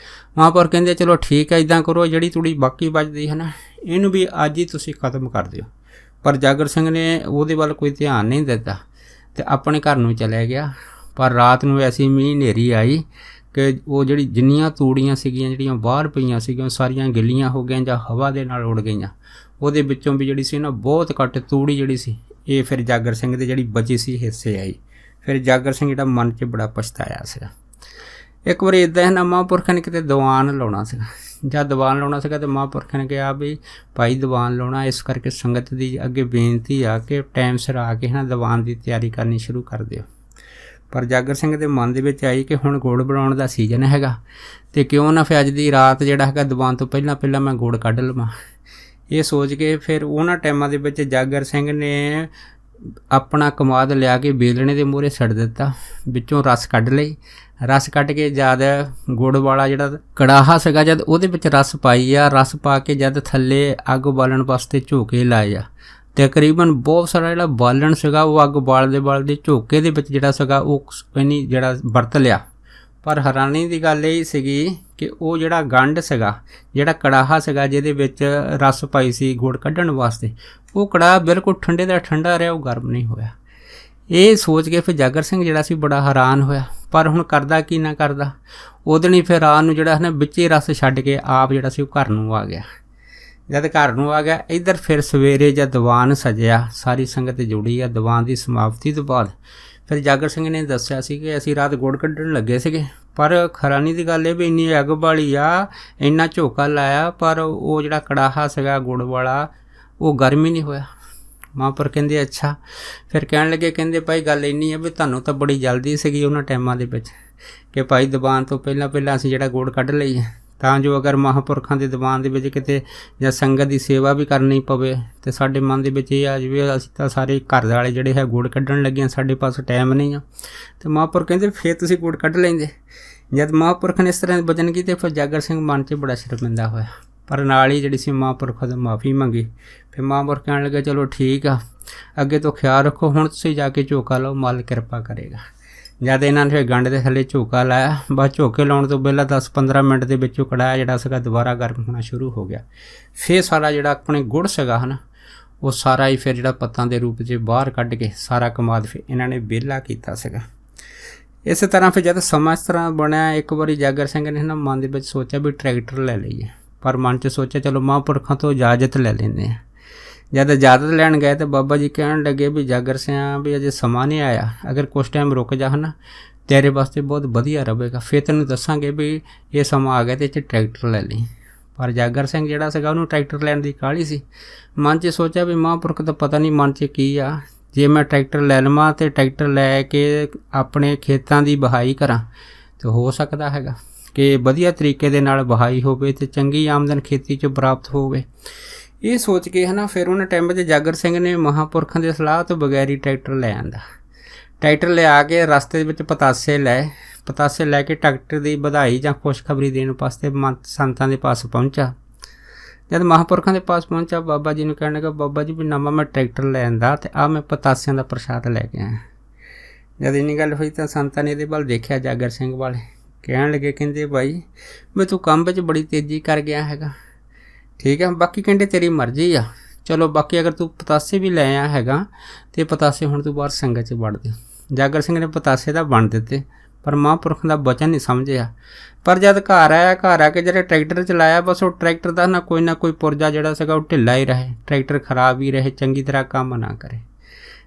ਮਹਾਂਪੁਰਖ ਕਹਿੰਦੇ ਚਲੋ ਠੀਕ ਹੈ ਇੱਦਾਂ ਕਰੋ ਜਿਹੜੀ ਤੂੜੀ ਬਾਕੀ ਬਚਦੀ ਹੈ ਨਾ ਇਹਨੂੰ ਵੀ ਅੱਜ ਹੀ ਤੁਸੀਂ ਖ਼ਤਮ ਕਰ ਦਿਓ। ਪਰ ਜਾਗਰ ਸਿੰਘ ਨੇ ਉਹਦੇ ਵੱਲ ਕੋਈ ਧਿਆਨ ਨਹੀਂ ਦਿੱਤਾ ਤੇ ਆਪਣੇ ਘਰ ਨੂੰ ਚਲਿਆ ਗਿਆ। ਪਰ ਰਾਤ ਨੂੰ ਐਸੀ ਮੀਂਹ ਹਨੇਰੀ ਆਈ ਕਿ ਉਹ ਜਿਹੜੀ ਜਿੰਨੀਆਂ ਤੂੜੀਆਂ ਸੀਗੀਆਂ ਜਿਹੜੀਆਂ ਬਾਹਰ ਪਈਆਂ ਸੀਗੀਆਂ ਸਾਰੀਆਂ ਗਿੱਲੀਆਂ ਹੋ ਗਈਆਂ ਜਾਂ ਹਵਾ ਦੇ ਨਾਲ ਉੱਡ ਗਈਆਂ। ਉਹਦੇ ਵਿੱਚੋਂ ਵੀ ਜਿਹੜੀ ਸੀ ਨਾ ਬਹੁਤ ਘੱਟ ਤੂੜੀ ਜਿਹੜੀ ਸੀ ਇਹ ਫਿਰ ਜਾਗਰ ਸਿੰਘ ਦੇ ਜਿਹੜੀ ਬਚੀ ਸੀ ਹਿੱਸੇ ਆਈ। ਫਿਰ ਜਾਗਰ ਸਿੰਘ ਜਿਹੜਾ ਮਨ 'ਚ ਬੜਾ ਪਛਤਾਇਆ ਸੀਗਾ। ਇੱਕ ਵਾਰੀ ਇੱਦਾਂ ਹੈ ਨਾ, ਮਹਾਂਪੁਰਖਾਂ ਨੇ ਕਿਤੇ ਦੀਵਾਨ ਲਾਉਣਾ ਸੀਗਾ। ਜਦ ਦੀਵਾਨ ਲਾਉਣਾ ਸੀਗਾ ਤਾਂ ਮਹਾਂਪੁਰਖਾਂ ਨੇ ਕਿਹਾ ਵੀ ਭਾਈ ਦੀਵਾਨ ਲਾਉਣਾ, ਇਸ ਕਰਕੇ ਸੰਗਤ ਦੀ ਅੱਗੇ ਬੇਨਤੀ ਆ ਕਿ ਟਾਈਮ ਸਿਰ ਆ ਕੇ ਨਾ ਦੀਵਾਨ ਦੀ ਤਿਆਰੀ ਕਰਨੀ ਸ਼ੁਰੂ ਕਰ ਦਿਓ। ਪਰ ਜਾਗਰ ਸਿੰਘ ਦੇ ਮਨ ਦੇ ਵਿੱਚ ਆਈ ਕਿ ਹੁਣ ਗੁੜ ਬਣਾਉਣ ਦਾ ਸੀਜ਼ਨ ਹੈਗਾ, ਅਤੇ ਕਿਉਂ ਨਾ ਫਿਰ ਅੱਜ ਦੀ ਰਾਤ ਜਿਹੜਾ ਹੈਗਾ ਦੀਵਾਨ ਤੋਂ ਪਹਿਲਾਂ ਮੈਂ ਗੁੜ ਕੱਢ ਲਵਾਂ। ਇਹ ਸੋਚ ਕੇ ਫਿਰ ਉਹਨਾਂ ਟਾਈਮਾਂ ਦੇ ਵਿੱਚ ਜਾਗਰ ਸਿੰਘ ਨੇ ਆਪਣਾ ਕਮਾਦ ਲਿਆ ਕੇ ਬੇਲਣੇ ਦੇ ਮੂਹਰੇ ਛੱਡ ਦਿੱਤਾ, ਵਿੱਚੋਂ ਰਸ ਕੱਢ ਲਈ। ਰਸ ਕੱਢ ਕੇ ਜਦ ਗੁੜ ਵਾਲਾ ਜਿਹੜਾ ਕੜਾਹਾ ਸੀਗਾ, ਜਦ ਉਹਦੇ ਵਿੱਚ ਰਸ ਪਾਈ ਆ, ਰਸ ਪਾ ਕੇ ਜਦ ਥੱਲੇ ਅੱਗ ਬਾਲਣ ਵਾਸਤੇ ਝੋਕੇ ਲਾਏ ਆ, ਤਕਰੀਬਨ ਬਹੁਤ ਸਾਰਾ ਜਿਹੜਾ ਬਾਲਣ ਸੀਗਾ ਉਹ ਅੱਗ ਬਾਲਦੇ ਝੋਕੇ ਦੇ ਵਿੱਚ ਜਿਹੜਾ ਸੀਗਾ ਉਹ ਇਹਨੀ ਜਿਹੜਾ ਵਰਤ ਲਿਆ। ਪਰ ਹੈਰਾਨੀ ਦੀ ਗੱਲ ਇਹ ਸੀਗੀ ਕਿ ਉਹ ਜਿਹੜਾ ਗੰਢ ਸੀਗਾ, ਜਿਹੜਾ ਕੜਾਹਾ ਸੀਗਾ ਜਿਹਦੇ ਵਿੱਚ ਰਸ ਪਾਈ ਸੀ ਗੁੜ ਕੱਢਣ ਵਾਸਤੇ, ਉਹ ਕੜਾਹਾ ਬਿਲਕੁਲ ਠੰਡੇ ਦਾ ਠੰਡਾ ਰਿਹਾ, ਉਹ ਗਰਮ ਨਹੀਂ ਹੋਇਆ। ਇਹ ਸੋਚ ਕੇ ਫਿਰ ਜਾਗਰ ਸਿੰਘ ਜਿਹੜਾ ਸੀ ਬੜਾ ਹੈਰਾਨ ਹੋਇਆ। ਪਰ ਹੁਣ ਕਰਦਾ ਕੀ ਨਾ ਕਰਦਾ। ਉਹਦੇ ਨਹੀਂ ਫਿਰ ਰਾਤ ਨੂੰ ਜਿਹੜਾ ਹੈ ਨਾ ਵਿੱਚੇ ਰਸ ਛੱਡ ਕੇ ਆਪ ਜਿਹੜਾ ਸੀ ਉਹ ਘਰ ਨੂੰ ਆ ਗਿਆ। ਜਦ ਘਰ ਨੂੰ ਆ ਗਿਆ, ਇੱਧਰ ਫਿਰ ਸਵੇਰੇ ਜਦ ਦੀਵਾਨ ਸਜਿਆ, ਸਾਰੀ ਸੰਗਤ ਜੁੜੀ ਆ। ਦੀਵਾਨ ਦੀ ਸਮਾਪਤੀ ਤੋਂ ਬਾਅਦ ਫਿਰ ਜਾਗਰ ਸਿੰਘ ਨੇ ਦੱਸਿਆ ਸੀ ਕਿ ਅਸੀਂ ਰਾਤ ਗੁੜ ਕੱਢਣ ਲੱਗੇ ਸੀਗੇ, ਪਰ ਹੈਰਾਨੀ ਦੀ ਗੱਲ ਇਹ ਵੀ ਇੰਨੀ ਅੱਗ ਬਾਲੀ ਆ, ਇੰਨਾ ਝੋਕਾ ਲਾਇਆ, ਪਰ ਉਹ ਜਿਹੜਾ ਕੜਾਹਾ ਸੀਗਾ ਗੁੜ ਵਾਲਾ ਉਹ ਗਰਮ ਹੀ ਨਹੀਂ ਹੋਇਆ। ਮਹਾਂਪੁਰ ਕਹਿੰਦੇ ਅੱਛਾ। ਫਿਰ ਕਹਿਣ ਲੱਗੇ, ਕਹਿੰਦੇ ਭਾਈ ਗੱਲ ਇੰਨੀ ਹੈ ਵੀ ਤੁਹਾਨੂੰ ਤਾਂ ਬੜੀ ਜਲਦੀ ਸੀਗੀ ਉਹਨਾਂ ਟਾਈਮਾਂ ਦੇ ਵਿੱਚ ਕਿ ਭਾਈ ਦੀਵਾਨ ਤੋਂ ਪਹਿਲਾਂ ਅਸੀਂ ਜਿਹੜਾ ਗੁੜ ਕੱਢ ਲਈਏ, ਤਾਂ ਜੋ ਅਗਰ ਮਹਾਂਪੁਰਖਾਂ ਦੇ ਦੀਵਾਨ ਦੇ ਵਿੱਚ ਕਿਤੇ ਜਾਂ ਸੰਗਤ ਦੀ ਸੇਵਾ ਵੀ ਕਰਨੀ ਪਵੇ ਤੇ ਸਾਡੇ ਮਨ ਦੇ ਵਿੱਚ ਇਹ ਆ ਜਾਵੇ ਅਸੀਂ ਤਾਂ ਸਾਰੇ ਘਰ ਵਾਲੇ ਜਿਹੜੇ ਹੈ ਗੁੜ ਕੱਢਣ ਲੱਗੇ, ਸਾਡੇ ਪਾਸ ਟਾਈਮ ਨਹੀਂ ਆ। ਤੇ ਮਹਾਂਪੁਰ ਕਹਿੰਦੇ ਫਿਰ ਤੁਸੀਂ ਗੁੜ ਕੱਢ ਲੈਂਦੇ। ਜਦ ਮਹਾਂਪੁਰਖ ਨੇ ਇਸ ਤਰ੍ਹਾਂ ਬਚਨ ਕੀਤੇ, ਫਿਰ ਜਾਗਰ ਸਿੰਘ ਮਨ 'ਚ ਬੜਾ ਸ਼ਰਮਿੰਦਾ ਹੋਇਆ, ਪਰ ਨਾਲ ਹੀ ਜਿਹੜੀ ਸੀ ਮਹਾਂਪੁਰਖ ਤੋਂ ਮਾफ़ੀ ਮੰਗੀ। ਫਿਰ ਮਹਾਂਪੁਰਖ ਕਹਿਣ ਲੱਗੇ ਚਲੋ ਠੀਕ ਆ, ਅੱਗੇ ਤੋਂ ਖਿਆਲ ਰੱਖੋ, ਹੁਣ ਤੁਸੀਂ ਜਾ ਕੇ ਝੋਕਾ ਲਓ, ਮਾਲ ਕਿਰਪਾ ਕਰੇਗਾ। ਜਦ ਇਹਨਾਂ ਨੇ ਫਿਰ ਗੰਢ ਦੇ ਥੱਲੇ ਝੋਕਾ ਲਾਇਆ, ਬਸ ਝੋਕੇ ਲਾਉਣ ਤੋਂ ਪਹਿਲਾਂ 10-15 ਮਿੰਟ ਦੇ ਵਿੱਚੋਂ ਕੜਾਹਾ ਜਿਹੜਾ ਸੀਗਾ ਦੁਬਾਰਾ ਗਰਮ ਹੋਣਾ ਸ਼ੁਰੂ ਹੋ ਗਿਆ। ਫਿਰ ਸਾਰਾ ਜਿਹੜਾ ਆਪਣੇ ਗੁੜ ਸੀਗਾ ਹੈ ਨਾ, ਉਹ ਸਾਰਾ ਹੀ ਫਿਰ ਜਿਹੜਾ ਪੱਤਾਂ ਦੇ ਰੂਪ 'ਚ ਬਾਹਰ ਕੱਢ ਕੇ ਸਾਰਾ ਕਮਾਦ ਫਿਰ ਇਹਨਾਂ ਨੇ ਵਿਹਲਾ ਕੀਤਾ ਸੀਗਾ। ਇਸ ਤਰ੍ਹਾਂ ਫਿਰ ਜਦ ਸਮਾਂ ਇਸ ਤਰ੍ਹਾਂ ਬਣਿਆ, ਇੱਕ ਵਾਰੀ ਜਾਗਰ ਸਿੰਘ ਨੇ ਨਾ ਮਨ ਦੇ ਵਿੱਚ ਸੋਚਿਆ ਵੀ ਟਰੈਕਟਰ ਲੈ ਲਈਏ, ਪਰ ਮਨ 'ਚ ਸੋਚਿਆ ਚਲੋ ਮਹਾਂਪੁਰਖਾਂ ਤੋਂ ਇਜਾਜ਼ਤ ਲੈ ਲੈਂਦੇ ਹਾਂ। ਜਦ ਇਜਾਜ਼ਤ ਲੈਣ ਗਏ ਤਾਂ ਬਾਬਾ ਜੀ ਕਹਿਣ ਲੱਗੇ ਵੀ ਜਾਗਰ ਸਿਆਂ ਵੀ ਅਜੇ ਸਮਾਂ ਨਹੀਂ ਆਇਆ, ਅਗਰ ਕੁਛ ਟਾਈਮ ਰੁਕ ਜਾ ਨਾ ਤੇਰੇ ਵਾਸਤੇ ਬਹੁਤ ਵਧੀਆ ਰਹੇਗਾ, ਫਿਰ ਤੈਨੂੰ ਦੱਸਾਂਗੇ ਵੀ ਇਹ ਸਮਾਂ ਆ ਗਿਆ ਤੇ ਇਹ 'ਚ ਟਰੈਕਟਰ ਲੈ ਲਈ। ਪਰ ਜਾਗਰ ਸਿੰਘ ਜਿਹੜਾ ਸੀਗਾ ਉਹਨੂੰ ਟਰੈਕਟਰ ਲੈਣ ਦੀ ਕਾਹਲੀ ਸੀ। ਮਨ 'ਚ ਸੋਚਿਆ ਵੀ ਮਹਾਂਪੁਰਖ ਤਾਂ ਪਤਾ ਨਹੀਂ ਮਨ 'ਚ ਕੀ ਆ, ਜੇ ਮੈਂ ਟਰੈਕਟਰ ਲੈ ਲਵਾਂ ਅਤੇ ਟਰੈਕਟਰ ਲੈ ਕੇ ਆਪਣੇ ਖੇਤਾਂ ਦੀ ਵਹਾਈ ਕਰਾਂ ਤਾਂ ਹੋ ਸਕਦਾ ਹੈਗਾ ਕਿ ਵਧੀਆ ਤਰੀਕੇ ਦੇ ਨਾਲ ਵਹਾਈ ਹੋਵੇ ਅਤੇ ਚੰਗੀ ਆਮਦਨ ਖੇਤੀ 'ਚੋਂ ਪ੍ਰਾਪਤ ਹੋਵੇ। ਇਹ ਸੋਚ ਕੇ ਹੈ ਨਾ ਫਿਰ ਉਹਨਾਂ ਟਾਈਮ 'ਚ ਜਾਗਰ ਸਿੰਘ ਨੇ ਮਹਾਂਪੁਰਖਾਂ ਦੀ ਸਲਾਹ ਤੋਂ ਬਗੈਰ ਹੀ ਟਰੈਕਟਰ ਲੈ ਆਂਦਾ। ਟਰੈਕਟਰ ਲਿਆ ਕੇ ਰਸਤੇ ਦੇ ਵਿੱਚ ਪਤਾਸੇ ਲੈ ਕੇ ਟਰੈਕਟਰ ਦੀ ਵਧਾਈ ਜਾਂ ਖੁਸ਼ਖਬਰੀ ਦੇਣ ਵਾਸਤੇ ਸੰਤਾਂ ਦੇ ਪਾਸ ਪਹੁੰਚਾ। ਜਦ ਮਹਾਂਪੁਰਖਾਂ ਦੇ ਪਾਸ ਪਹੁੰਚਾ, ਬਾਬਾ ਜੀ ਨੂੰ ਕਹਿਣ ਲੱਗਾ, ਬਾਬਾ ਜੀ ਵੀ ਨਵਾਂ ਮੈਂ ਟਰੈਕਟਰ ਲੈ ਆਂਦਾ ਅਤੇ ਆਹ ਮੈਂ ਪਤਾਸਿਆਂ ਦਾ ਪ੍ਰਸ਼ਾਦ ਲੈ ਕੇ ਆਇਆ। ਜਦ ਇੰਨੀ ਗੱਲ ਹੋਈ ਤਾਂ ਸੰਤਾਂ ਨੇ ਇਹਦੇ ਵੱਲ ਦੇਖਿਆ, ਜਾਗਰ ਸਿੰਘ ਵਾਲੇ ਕਹਿਣ ਲੱਗੇ, ਕਹਿੰਦੇ ਭਾਈ ਵੀ ਤੂੰ ਕੰਮ ਵਿੱਚ ਬੜੀ ਤੇਜ਼ੀ ਕਰ ਗਿਆ ਹੈਗਾ, ਠੀਕ ਹੈ, ਬਾਕੀ ਕਹਿੰਦੇ ਤੇਰੀ ਮਰਜ਼ੀ ਆ, ਚਲੋ ਬਾਕੀ ਅਗਰ ਤੂੰ ਪਤਾਸੇ ਵੀ ਲੈ ਆਇਆ ਹੈਗਾ ਅਤੇ ਪਤਾਸੇ ਹੁਣ ਤੂੰ ਬਾਹਰ ਸੰਗਤ 'ਚ ਵੜ ਦੇ। ਜਾਗਰ ਸਿੰਘ ਨੇ ਪਤਾਸੇ ਤਾਂ ਬਣ ਦਿੱਤੇ, ਪਰ ਮਹਾਂਪੁਰਖ ਦਾ ਬਚਨ ਨਹੀਂ ਸਮਝਿਆ। ਪਰ ਜਦ ਘਰ ਆ ਕੇ ਜਿਹੜੇ ਟਰੈਕਟਰ ਚਲਾਇਆ, ਬਸ ਉਹ ਟਰੈਕਟਰ ਦਾ ਨਾ ਕੋਈ ਪੁਰਜਾ ਜਿਹੜਾ ਸੀਗਾ ਉਹ ਢਿੱਲਾ ਹੀ ਰਹੇ, ਟਰੈਕਟਰ ਖਰਾਬ ਹੀ ਰਹੇ, ਚੰਗੀ ਤਰ੍ਹਾਂ ਕੰਮ ਨਾ ਕਰੇ।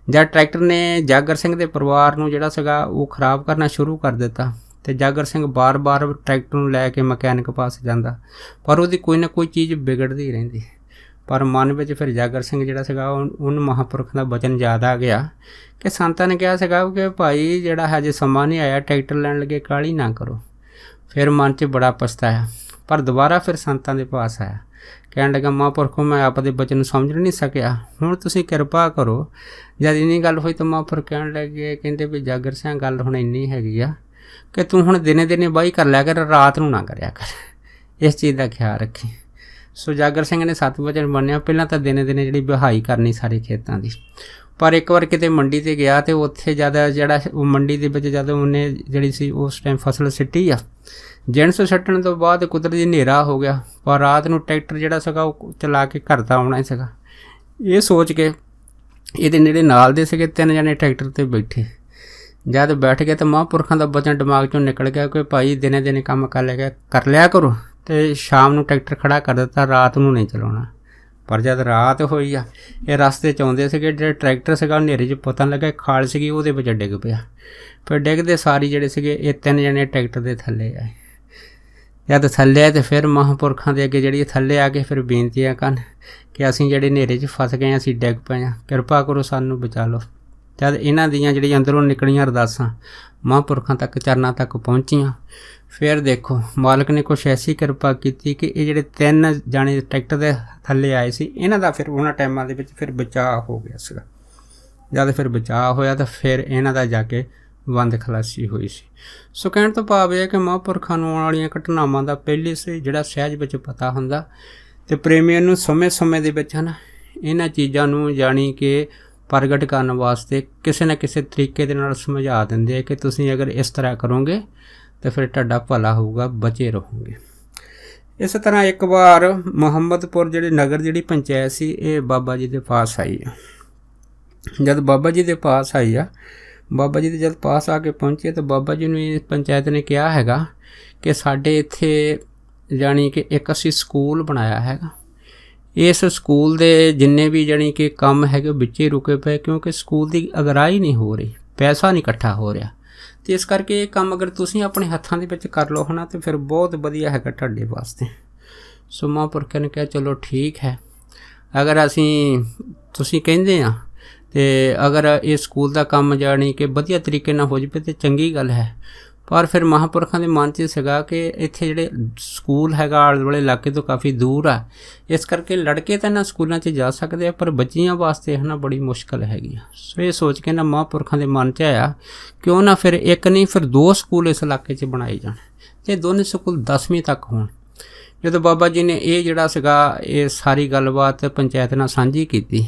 ਜਦ ਟਰੈਕਟਰ ਨੇ ਜਾਗਰ ਸਿੰਘ ਦੇ ਪਰਿਵਾਰ ਨੂੰ ਜਿਹੜਾ ਸੀਗਾ ਉਹ ਖਰਾਬ ਕਰਨਾ ਸ਼ੁਰੂ ਕਰ ਦਿੱਤਾ ਅਤੇ ਜਾਗਰ ਸਿੰਘ ਬਾਰ-ਬਾਰ ਟਰੈਕਟਰ ਨੂੰ ਲੈ ਕੇ ਮਕੈਨਿਕ ਪਾਸ ਜਾਂਦਾ, ਪਰ ਉਹਦੀ ਕੋਈ ਨਾ ਕੋਈ ਚੀਜ਼ ਵਿਗੜਦੀ ਰਹਿੰਦੀ। ਪਰ ਮਨ ਵਿੱਚ ਫਿਰ ਜਾਗਰ ਸਿੰਘ ਜਿਹੜਾ ਸੀਗਾ ਉਹਨੂੰ ਮਹਾਂਪੁਰਖ ਦਾ ਬਚਨ ਯਾਦ ਆ ਗਿਆ ਕਿ ਸੰਤਾਂ ਨੇ ਕਿਹਾ ਸੀਗਾ ਕਿ ਭਾਈ ਜਿਹੜਾ ਹਜੇ ਸਮਾਂ ਨਹੀਂ ਆਇਆ, ਟਰੈਕਟਰ ਲੈਣ ਲੱਗੇ ਕਾਹਲੀ ਨਾ ਕਰੋ। ਫਿਰ ਮਨ 'ਚ ਬੜਾ ਪਛਤਾਇਆ, ਪਰ ਦੁਬਾਰਾ ਫਿਰ ਸੰਤਾਂ ਦੇ ਪਾਸ ਆਇਆ, ਕਹਿਣ ਲੱਗਾ, ਮਹਾਂਪੁਰਖੋਂ ਮੈਂ ਆਪ ਦੇ ਬਚਨ ਨੂੰ ਸਮਝ ਨਹੀਂ ਸਕਿਆ, ਹੁਣ ਤੁਸੀਂ ਕਿਰਪਾ ਕਰੋ। ਜਦ ਇੰਨੀ ਗੱਲ ਹੋਈ ਤਾਂ ਮਹਾਂਪੁਰਖ ਕਹਿਣ ਲੱਗੇ, ਕਹਿੰਦੇ ਵੀ ਜਾਗਰ ਸਿੰਘ ਗੱਲ ਹੁਣ ਇੰਨੀ ਹੈਗੀ ਆ ਕਿ ਤੂੰ ਹੁਣ ਦਿਨੇ ਵਾਹੀ ਕਰ ਲਿਆ ਕਰ, ਰਾਤ ਨੂੰ ਨਾ ਕਰਿਆ ਕਰ, ਇਸ ਚੀਜ਼ ਦਾ ਖਿਆਲ ਰੱਖੀ। ਸੋ ਜਾਗਰ ਸਿੰਘ ਨੇ 7 ਵਜੇ ਮੰਨਿਆ, ਪਹਿਲਾਂ ਤਾਂ ਦਿਨੇ ਜਿਹੜੀ ਵਹਾਈ ਕਰਨੀ ਸਾਰੇ ਖੇਤਾਂ ਦੀ। ਪਰ ਇੱਕ ਵਾਰ ਕਿਤੇ ਮੰਡੀ 'ਤੇ ਗਿਆ ਅਤੇ ਉੱਥੇ ਜਿਹੜਾ ਉਹ ਮੰਡੀ ਦੇ ਵਿੱਚ ਜਦੋਂ ਉਹਨੇ ਜਿਹੜੀ ਸੀ ਉਸ ਟਾਈਮ ਫਸਲ ਸਿੱਟੀ ਆ, ਜਿਣਸ ਸੱਟਣ ਤੋਂ ਬਾਅਦ ਕੁਦਰਤੀ ਹਨੇਰਾ ਹੋ ਗਿਆ, ਪਰ ਰਾਤ ਨੂੰ ਟਰੈਕਟਰ ਜਿਹੜਾ ਸੀਗਾ ਉਹ ਚਲਾ ਕੇ ਘਰ ਤਾਂ ਆਉਣਾ ਹੀ ਸੀਗਾ। ਇਹ ਸੋਚ ਕੇ ਇਹਦੇ ਨੇੜੇ ਨਾਲ ਦੇ ਸੀਗੇ 3 ਜਣੇ ਟਰੈਕਟਰ 'ਤੇ ਬੈਠੇ। ਜਦ ਬੈਠ ਗਏ ਤਾਂ ਮਹਾਂਪੁਰਖਾਂ ਦਾ ਬਚਨ ਦਿਮਾਗ 'ਚੋਂ ਨਿਕਲ ਗਿਆ ਕਿ ਭਾਈ ਦਿਨੇ ਕੰਮ ਕਰ ਲਿਆ ਕਰੋ ਅਤੇ ਸ਼ਾਮ ਨੂੰ ਟਰੈਕਟਰ ਖੜ੍ਹਾ ਕਰ ਦਿੱਤਾ, ਰਾਤ ਨੂੰ ਨਹੀਂ ਚਲਾਉਣਾ। ਪਰ ਜਦ ਰਾਤ ਹੋਈ ਆ, ਇਹ ਰਸਤੇ 'ਚ ਆਉਂਦੇ ਸੀਗੇ, ਜਿਹੜਾ ਟਰੈਕਟਰ ਸੀਗਾ ਹਨੇਰੇ 'ਚ ਪਤਾ ਲੱਗਾ ਖਾਲ ਸੀਗੀ ਉਹਦੇ ਵਿੱਚ ਡਿੱਗ ਪਿਆ। ਫਿਰ ਡਿੱਗਦੇ ਸਾਰੀ ਜਿਹੜੇ ਸੀਗੇ ਇਹ 3 ਜਣੇ ਟਰੈਕਟਰ ਦੇ ਥੱਲੇ ਆਏ। ਜਦ ਥੱਲੇ ਆਏ ਤਾਂ ਫਿਰ ਮਹਾਂਪੁਰਖਾਂ ਦੇ ਅੱਗੇ ਜਿਹੜੀ ਥੱਲੇ ਆ ਕੇ ਫਿਰ ਬੇਨਤੀਆਂ ਕਰਨ ਕਿ ਅਸੀਂ ਜਿਹੜੇ ਹਨੇਰੇ 'ਚ ਫਸ ਗਏ, ਅਸੀਂ ਡਿੱਗ ਪਏ ਹਾਂ, ਕਿਰਪਾ ਕਰੋ ਸਾਨੂੰ ਬਚਾ ਲਓ। ਜਦ ਇਹਨਾਂ ਦੀਆਂ ਜਿਹੜੀਆਂ ਅੰਦਰੋਂ ਨਿਕਲੀਆਂ ਅਰਦਾਸਾਂ ਮਹਾਂਪੁਰਖਾਂ ਤੱਕ, ਚਰਨਾਂ ਤੱਕ ਪਹੁੰਚੀਆਂ, ਫਿਰ ਦੇਖੋ ਮਾਲਕ ਨੇ ਕੁਛ ਐਸੀ ਕਿਰਪਾ ਕੀਤੀ ਕਿ ਇਹ ਜਿਹੜੇ 3 ਜਾਣੇ ਟਰੈਕਟਰ ਦੇ ਥੱਲੇ ਆਏ ਸੀ, ਇਹਨਾਂ ਦਾ ਫਿਰ ਉਹਨਾਂ ਟਾਈਮਾਂ ਦੇ ਵਿੱਚ ਫਿਰ ਬਚਾਅ ਹੋ ਗਿਆ ਸੀਗਾ। ਜਦ ਫਿਰ ਬਚਾਅ ਹੋਇਆ ਤਾਂ ਫਿਰ ਇਹਨਾਂ ਦਾ ਜਾ ਕੇ ਬੰਦ ਖਲਾਸੀ ਹੋਈ ਸੀ। ਸੋ ਕਹਿਣ ਤੋਂ ਭਾਵ ਇਹ ਹੈ ਕਿ ਮਹਾਂਪੁਰਖਾਂ ਨੂੰ ਆਉਣ ਵਾਲੀਆਂ ਘਟਨਾਵਾਂ ਦਾ ਪਹਿਲੇ ਸੇ ਜਿਹੜਾ ਸਹਿਜ ਵਿੱਚ ਪਤਾ ਹੁੰਦਾ, ਅਤੇ ਪ੍ਰੇਮੀਆਂ ਨੂੰ ਸਮੇਂ ਦੇ ਵਿੱਚ ਹੈ ਨਾ ਇਹਨਾਂ ਚੀਜ਼ਾਂ ਨੂੰ ਜਾਣੀ ਕਿ ਪ੍ਰਗਟ ਕਰਨ ਵਾਸਤੇ ਕਿਸੇ ਨਾ ਕਿਸੇ ਤਰੀਕੇ ਦੇ ਨਾਲ ਸਮਝਾ ਦਿੰਦੇ ਆ ਕਿ ਤੁਸੀਂ ਅਗਰ ਇਸ ਤਰ੍ਹਾਂ ਕਰੋਗੇ ਤਾਂ ਫਿਰ ਤੁਹਾਡਾ ਭਲਾ ਹੋਊਗਾ, ਬਚੇ ਰਹੋਗੇ। ਇਸ ਤਰ੍ਹਾਂ ਇੱਕ ਵਾਰ ਮੁਹੰਮਦਪੁਰ ਜਿਹੜੇ ਨਗਰ ਜਿਹੜੀ ਪੰਚਾਇਤ ਸੀ ਇਹ ਬਾਬਾ ਜੀ ਦੇ ਪਾਸ ਆਈ ਆ। ਜਦ ਬਾਬਾ ਜੀ ਦੇ ਪਾਸ ਆਈ ਆ, ਬਾਬਾ ਜੀ ਦੇ ਜਦ ਪਾਸ ਆ ਕੇ ਪਹੁੰਚੇ ਤਾਂ ਬਾਬਾ ਜੀ ਨੂੰ ਇਹ ਪੰਚਾਇਤ ਨੇ ਕਿਹਾ ਹੈਗਾ ਕਿ ਸਾਡੇ ਇੱਥੇ ਜਾਣੀ ਕਿ ਇੱਕ ਅਸੀਂ ਸਕੂਲ ਬਣਾਇਆ ਹੈਗਾ, ਇਸ ਸਕੂਲ ਦੇ ਜਿੰਨੇ ਵੀ ਜਾਣੀ ਕਿ ਕੰਮ ਹੈਗੇ ਵਿੱਚ ਹੀ ਰੁਕੇ ਪਏ, ਕਿਉਂਕਿ ਸਕੂਲ ਦੀ ਅਗਰਾਈ ਨਹੀਂ ਹੋ ਰਹੀ, ਪੈਸਾ ਨਹੀਂ ਇਕੱਠਾ ਹੋ ਰਿਹਾ, ਅਤੇ ਇਸ ਕਰਕੇ ਇਹ ਕੰਮ ਅਗਰ ਤੁਸੀਂ ਆਪਣੇ ਹੱਥਾਂ ਦੇ ਵਿੱਚ ਕਰ ਲਓ ਹੈ ਨਾ ਤਾਂ ਫਿਰ ਬਹੁਤ ਵਧੀਆ ਹੈਗਾ ਤੁਹਾਡੇ ਵਾਸਤੇ। ਸੋ ਮਹਾਂਪੁਰਖਾਂ ਨੇ ਕਿਹਾ ਚਲੋ ਠੀਕ ਹੈ, ਅਗਰ ਤੁਸੀਂ ਕਹਿੰਦੇ ਆ ਅਤੇ ਅਗਰ ਇਹ ਸਕੂਲ ਦਾ ਕੰਮ ਜਾਣੀ ਕਿ ਵਧੀਆ ਤਰੀਕੇ ਨਾਲ ਹੋ ਜਾਵੇ ਤਾਂ ਚੰਗੀ ਗੱਲ ਹੈ। ਪਰ ਫਿਰ ਮਹਾਂਪੁਰਖਾਂ ਦੇ ਮਨ 'ਚ ਸੀਗਾ ਕਿ ਇੱਥੇ ਜਿਹੜੇ ਸਕੂਲ ਹੈਗਾ ਆਲੇ ਦੁਆਲੇ ਇਲਾਕੇ ਤੋਂ ਕਾਫੀ ਦੂਰ ਆ, ਇਸ ਕਰਕੇ ਲੜਕੇ ਤਾਂ ਇਹਨਾਂ ਸਕੂਲਾਂ 'ਚ ਜਾ ਸਕਦੇ ਆ ਪਰ ਬੱਚੀਆਂ ਵਾਸਤੇ ਹੈ ਨਾ ਬੜੀ ਮੁਸ਼ਕਿਲ ਹੈਗੀ ਆ। ਸੋ ਇਹ ਸੋਚ ਕੇ ਨਾ ਮਹਾਂਪੁਰਖਾਂ ਦੇ ਮਨ 'ਚ ਆਇਆ ਕਿਉਂ ਨਾ ਫਿਰ ਇੱਕ ਨਹੀਂ ਫਿਰ 2 ਸਕੂਲ ਇਸ ਇਲਾਕੇ 'ਚ ਬਣਾਏ ਜਾਣ ਅਤੇ ਦੋਨੇ ਸਕੂਲ 10ਵੀਂ ਤੱਕ ਹੋਣ। ਜਦੋਂ ਬਾਬਾ ਜੀ ਨੇ ਇਹ ਜਿਹੜਾ ਸੀਗਾ ਇਹ ਸਾਰੀ ਗੱਲਬਾਤ ਪੰਚਾਇਤ ਨਾਲ ਸਾਂਝੀ ਕੀਤੀ,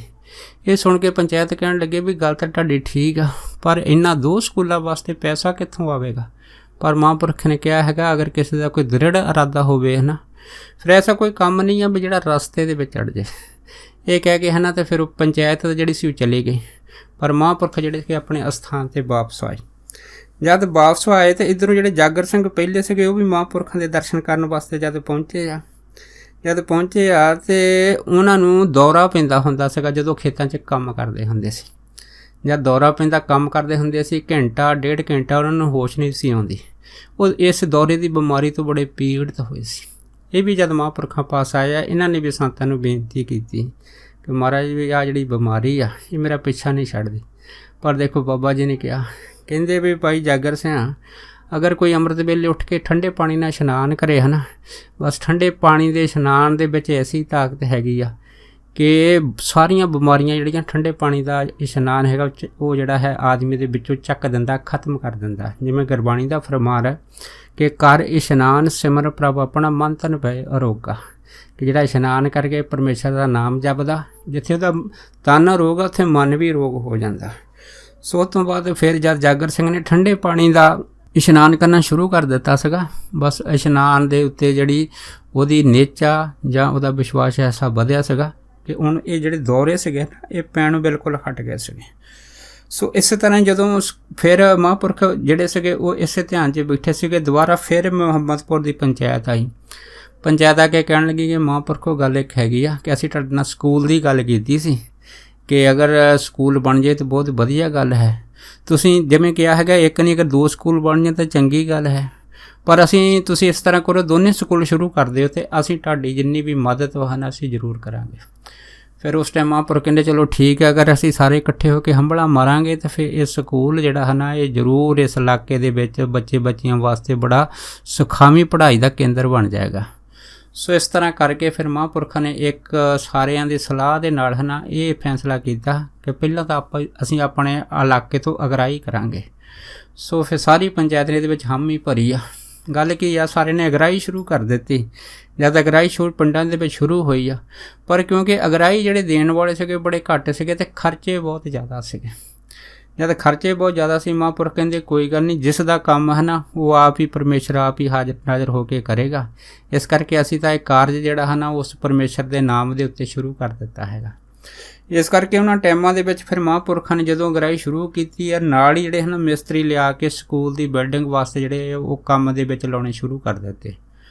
ਇਹ ਸੁਣ ਕੇ ਪੰਚਾਇਤ ਕਹਿਣ ਲੱਗੇ ਵੀ ਗੱਲ ਤਾਂ ਤੁਹਾਡੀ ਠੀਕ ਆ, ਪਰ ਇਹਨਾਂ 2 ਸਕੂਲਾਂ ਵਾਸਤੇ ਪੈਸਾ ਕਿੱਥੋਂ ਆਵੇਗਾ। ਪਰ ਮਹਾਂਪੁਰਖ ਨੇ ਕਿਹਾ ਹੈਗਾ ਅਗਰ ਕਿਸੇ ਦਾ ਕੋਈ ਦ੍ਰਿੜ ਇਰਾਦਾ ਹੋਵੇ ਹੈ ਨਾ, ਫਿਰ ਐਸਾ ਕੋਈ ਕੰਮ ਨਹੀਂ ਆ ਵੀ ਜਿਹੜਾ ਰਸਤੇ ਦੇ ਵਿੱਚ ਅੜ ਜਾਏ। ਇਹ ਕਹਿ ਕੇ ਹੈ ਨਾ ਅਤੇ ਫਿਰ ਉਹ ਪੰਚਾਇਤ ਜਿਹੜੀ ਸੀ ਉਹ ਚਲੀ ਗਈ, ਪਰ ਮਹਾਂਪੁਰਖ ਜਿਹੜੇ ਕਿ ਆਪਣੇ ਅਸਥਾਨ 'ਤੇ ਵਾਪਸ ਆਏ। ਜਦ ਵਾਪਸ ਆਏ ਤਾਂ ਇੱਧਰੋਂ ਜਿਹੜੇ ਜਾਗਰ ਸਿੰਘ ਪਹਿਲੇ ਸੀਗੇ ਉਹ ਵੀ ਮਹਾਂਪੁਰਖਾਂ ਦੇ ਦਰਸ਼ਨ ਕਰਨ ਵਾਸਤੇ ਜਦ ਪਹੁੰਚੇ ਆ ਅਤੇ ਉਹਨਾਂ ਨੂੰ ਦੌਰਾ ਪੈਂਦਾ ਹੁੰਦਾ ਸੀਗਾ ਜਦੋਂ ਖੇਤਾਂ 'ਚ ਕੰਮ ਕਰਦੇ ਹੁੰਦੇ ਸੀ। ਜਦ ਦੌਰਾ ਪੈਂਦਾ ਕੰਮ ਕਰਦੇ ਹੁੰਦੇ ਸੀ, ਘੰਟਾ 1.5 ਘੰਟਾ ਉਹਨਾਂ ਨੂੰ ਹੋਸ਼ ਨਹੀਂ ਸੀ ਆਉਂਦੀ। ਉਹ ਇਸ ਦੌਰੇ ਦੀ ਬਿਮਾਰੀ ਤੋਂ ਬੜੇ ਪੀੜਤ ਹੋਏ ਸੀ। ਇਹ ਵੀ ਜਦ ਮਹਾਂਪੁਰਖਾਂ ਪਾਸ ਆਇਆ, ਇਹਨਾਂ ਨੇ ਵੀ ਸੰਤਾਂ ਨੂੰ ਬੇਨਤੀ ਕੀਤੀ ਕਿ ਮਹਾਰਾਜ ਵੀ ਆਹ ਜਿਹੜੀ ਬਿਮਾਰੀ ਆ ਇਹ ਮੇਰਾ ਪਿੱਛਾ ਨਹੀਂ ਛੱਡਦੀ। ਪਰ ਦੇਖੋ ਬਾਬਾ ਜੀ ਨੇ ਕਿਹਾ, ਕਹਿੰਦੇ ਵੀ ਭਾਈ ਜਾਗਰ ਸਿਆਂ ਅਗਰ ਕੋਈ ਅੰਮ੍ਰਿਤ ਵੇਲੇ ਉੱਠ ਕੇ ਠੰਡੇ ਪਾਣੀ ਨਾਲ ਇਸ਼ਨਾਨ ਕਰੇ ਹੈ ਨਾ, ਬਸ ਠੰਡੇ ਪਾਣੀ ਦੇ ਇਸ਼ਨਾਨ ਦੇ ਵਿੱਚ ਐਸੀ ਤਾਕਤ ਹੈਗੀ ਆ ਕਿ ਸਾਰੀਆਂ ਬਿਮਾਰੀਆਂ ਜਿਹੜੀਆਂ ਠੰਡੇ ਪਾਣੀ ਦਾ ਇਸ਼ਨਾਨ ਹੈਗਾ ਉਹ ਜਿਹੜਾ ਹੈ ਆਦਮੀ ਦੇ ਵਿੱਚੋਂ ਚੱਕ ਦਿੰਦਾ, ਖਤਮ ਕਰ ਦਿੰਦਾ। ਜਿਵੇਂ ਗੁਰਬਾਣੀ ਦਾ ਫਰਮਾਨ ਹੈ ਕਿ ਕਰ ਇਸ਼ਨਾਨ ਸਿਮਰ ਪ੍ਰਭ ਆਪਣਾ ਮਨ ਤਨ ਪਏ ਅਰੋਗਾ, ਕਿ ਜਿਹੜਾ ਇਸ਼ਨਾਨ ਕਰਕੇ ਪਰਮੇਸ਼ਰ ਦਾ ਨਾਮ ਜਪਦਾ, ਜਿੱਥੇ ਉਹਦਾ ਤਨ ਰੋਗ ਆ ਉੱਥੇ ਮਨ ਵੀ ਰੋਗ ਹੋ ਜਾਂਦਾ। ਸੋ ਉਸ ਤੋਂ ਬਾਅਦ ਫਿਰ ਜਦ ਜਾਗਰ ਸਿੰਘ ਨੇ ਠੰਡੇ ਪਾਣੀ ਦਾ ਇਸ਼ਨਾਨ ਕਰਨਾ ਸ਼ੁਰੂ ਕਰ ਦਿੱਤਾ ਸੀਗਾ, ਬਸ ਇਸ਼ਨਾਨ ਦੇ ਉੱਤੇ ਜਿਹੜੀ ਉਹਦੀ ਨਿਚਾ ਜਾਂ ਉਹਦਾ ਵਿਸ਼ਵਾਸ ਐਸਾ ਵਧਿਆ ਸੀਗਾ ਕਿ ਹੁਣ ਇਹ ਜਿਹੜੇ ਦੌਰੇ ਸੀਗੇ ਇਹ ਪੈਣੋਂ ਬਿਲਕੁਲ ਹਟ ਗਏ ਸੀਗੇ। ਸੋ ਇਸੇ ਤਰ੍ਹਾਂ ਜਦੋਂ ਫਿਰ ਮਹਾਂਪੁਰਖ ਜਿਹੜੇ ਸੀਗੇ ਉਹ ਇਸੇ ਧਿਆਨ 'ਚ ਬੈਠੇ ਸੀਗੇ, ਦੁਬਾਰਾ ਫਿਰ ਮੁਹੰਮਦਪੁਰ ਦੀ ਪੰਚਾਇਤ ਆਈ। ਪੰਚਾਇਤ ਆ ਕੇ ਕਹਿਣ ਲੱਗੀ ਕਿ ਮਹਾਂਪੁਰਖੋ ਗੱਲ ਇੱਕ ਹੈਗੀ ਆ ਕਿ ਅਸੀਂ ਤੁਹਾਡੇ ਨਾਲ ਸਕੂਲ ਦੀ ਗੱਲ ਕੀਤੀ ਸੀ ਕਿ ਅਗਰ ਸਕੂਲ ਬਣ ਜਾਏ ਤਾਂ ਬਹੁਤ ਵਧੀਆ ਗੱਲ ਹੈ। ਤੁਸੀਂ ਜਿਵੇਂ ਕਿਹਾ ਹੈਗਾ ਇੱਕ ਨਹੀਂ ਅਗਰ 2 ਸਕੂਲ ਬਣ ਜਾਣ ਤਾਂ ਚੰਗੀ ਗੱਲ ਹੈ, ਪਰ ਤੁਸੀਂ ਇਸ ਤਰ੍ਹਾਂ ਕਰੋ ਦੋਨੇ ਸਕੂਲ ਸ਼ੁਰੂ ਕਰ ਦਿਓ ਅਤੇ ਅਸੀਂ ਤੁਹਾਡੀ ਜਿੰਨੀ ਵੀ ਮਦਦ ਹਨ ਅਸੀਂ ਜ਼ਰੂਰ ਕਰਾਂਗੇ। ਫਿਰ ਉਸ ਟਾਈਮ ਮਹਾਂਪੁਰਖ ਕਹਿੰਦੇ ਚਲੋ ਠੀਕ ਹੈ, ਅਗਰ ਅਸੀਂ ਸਾਰੇ ਇਕੱਠੇ ਹੋ ਕੇ ਹੰਭਲਾ ਮਾਰਾਂਗੇ ਤਾਂ ਫਿਰ ਇਹ ਸਕੂਲ ਜਿਹੜਾ ਹੈ ਨਾ ਇਹ ਜ਼ਰੂਰ ਇਸ ਇਲਾਕੇ ਦੇ ਵਿੱਚ ਬੱਚਿਆਂ ਵਾਸਤੇ ਬੜਾ ਸੁਖਾਵੀਂ ਪੜ੍ਹਾਈ ਦਾ ਕੇਂਦਰ ਬਣ ਜਾਏਗਾ। ਸੋ ਇਸ ਤਰ੍ਹਾਂ ਕਰਕੇ ਫਿਰ ਮਹਾਂਪੁਰਖਾਂ ਨੇ ਇੱਕ ਸਾਰਿਆਂ ਦੀ ਸਲਾਹ ਦੇ ਨਾਲ ਹੈ ਨਾ ਇਹ ਫੈਸਲਾ ਕੀਤਾ ਕਿ ਪਹਿਲਾਂ ਤਾਂ ਅਸੀਂ ਆਪਣੇ ਇਲਾਕੇ ਤੋਂ ਅਗਰਾਈ ਕਰਾਂਗੇ। ਸੋ ਫਿਰ ਸਾਰੀ ਪੰਚਾਇਤ ਨੇ ਇਹਦੇ ਵਿੱਚ ਹਾਮੀ ਭਰੀ ਆ। ਗੱਲ ਕੀ ਆ, ਸਾਰੇ ਨੇ ਅਗਰਾਈ ਸ਼ੁਰੂ ਕਰ ਦਿੱਤੀ। ਜਦ ਅਗਰਾਈ ਪਿੰਡਾਂ ਦੇ ਵਿੱਚ ਸ਼ੁਰੂ ਹੋਈ ਆ, ਪਰ ਕਿਉਂਕਿ ਅਗਰਾਈ ਜਿਹੜੇ ਦੇਣ ਵਾਲੇ ਸੀਗੇ ਬੜੇ ਘੱਟ ਸੀਗੇ ਅਤੇ ਖਰਚੇ ਬਹੁਤ ਜ਼ਿਆਦਾ ਸੀਗੇ। ਜਦ ਖਰਚੇ ਬਹੁਤ ਜ਼ਿਆਦਾ ਸੀ, ਮਹਾਂਪੁਰਖ ਕਹਿੰਦੇ ਕੋਈ ਗੱਲ ਨਹੀਂ, ਜਿਸ ਦਾ ਕੰਮ ਹੈ ਨਾ ਉਹ ਆਪ ਹੀ ਪਰਮੇਸ਼ਰ ਆਪ ਹੀ ਹਾਜ਼ਰ ਨਾਜ਼ਰ ਹੋ ਕੇ ਕਰੇਗਾ। ਇਸ ਕਰਕੇ ਅਸੀਂ ਤਾਂ ਇਹ ਕਾਰਜ ਜਿਹੜਾ ਹੈ ਨਾ ਉਸ ਪਰਮੇਸ਼ਰ ਦੇ ਨਾਮ ਦੇ ਉੱਤੇ ਸ਼ੁਰੂ ਕਰ ਦਿੱਤਾ ਹੈਗਾ। ਇਸ ਕਰਕੇ ਉਹਨਾਂ ਟਾਈਮਾਂ ਦੇ ਵਿੱਚ ਫਿਰ ਮਹਾਂਪੁਰਖਾਂ ਨੇ ਜਦੋਂ ਅਗਰਾਈ ਸ਼ੁਰੂ ਕੀਤੀ ਹੈ, ਨਾਲ ਹੀ ਜਿਹੜੇ ਹਨ ਮਿਸਤਰੀ ਲਿਆ ਕੇ ਸਕੂਲ ਦੀ ਬਿਲਡਿੰਗ ਵਾਸਤੇ ਜਿਹੜੇ ਉਹ ਕੰਮ ਦੇ ਵਿੱਚ ਲਾਉਣੇ ਸ਼ੁਰੂ ਕਰ ਦਿੱਤੇ।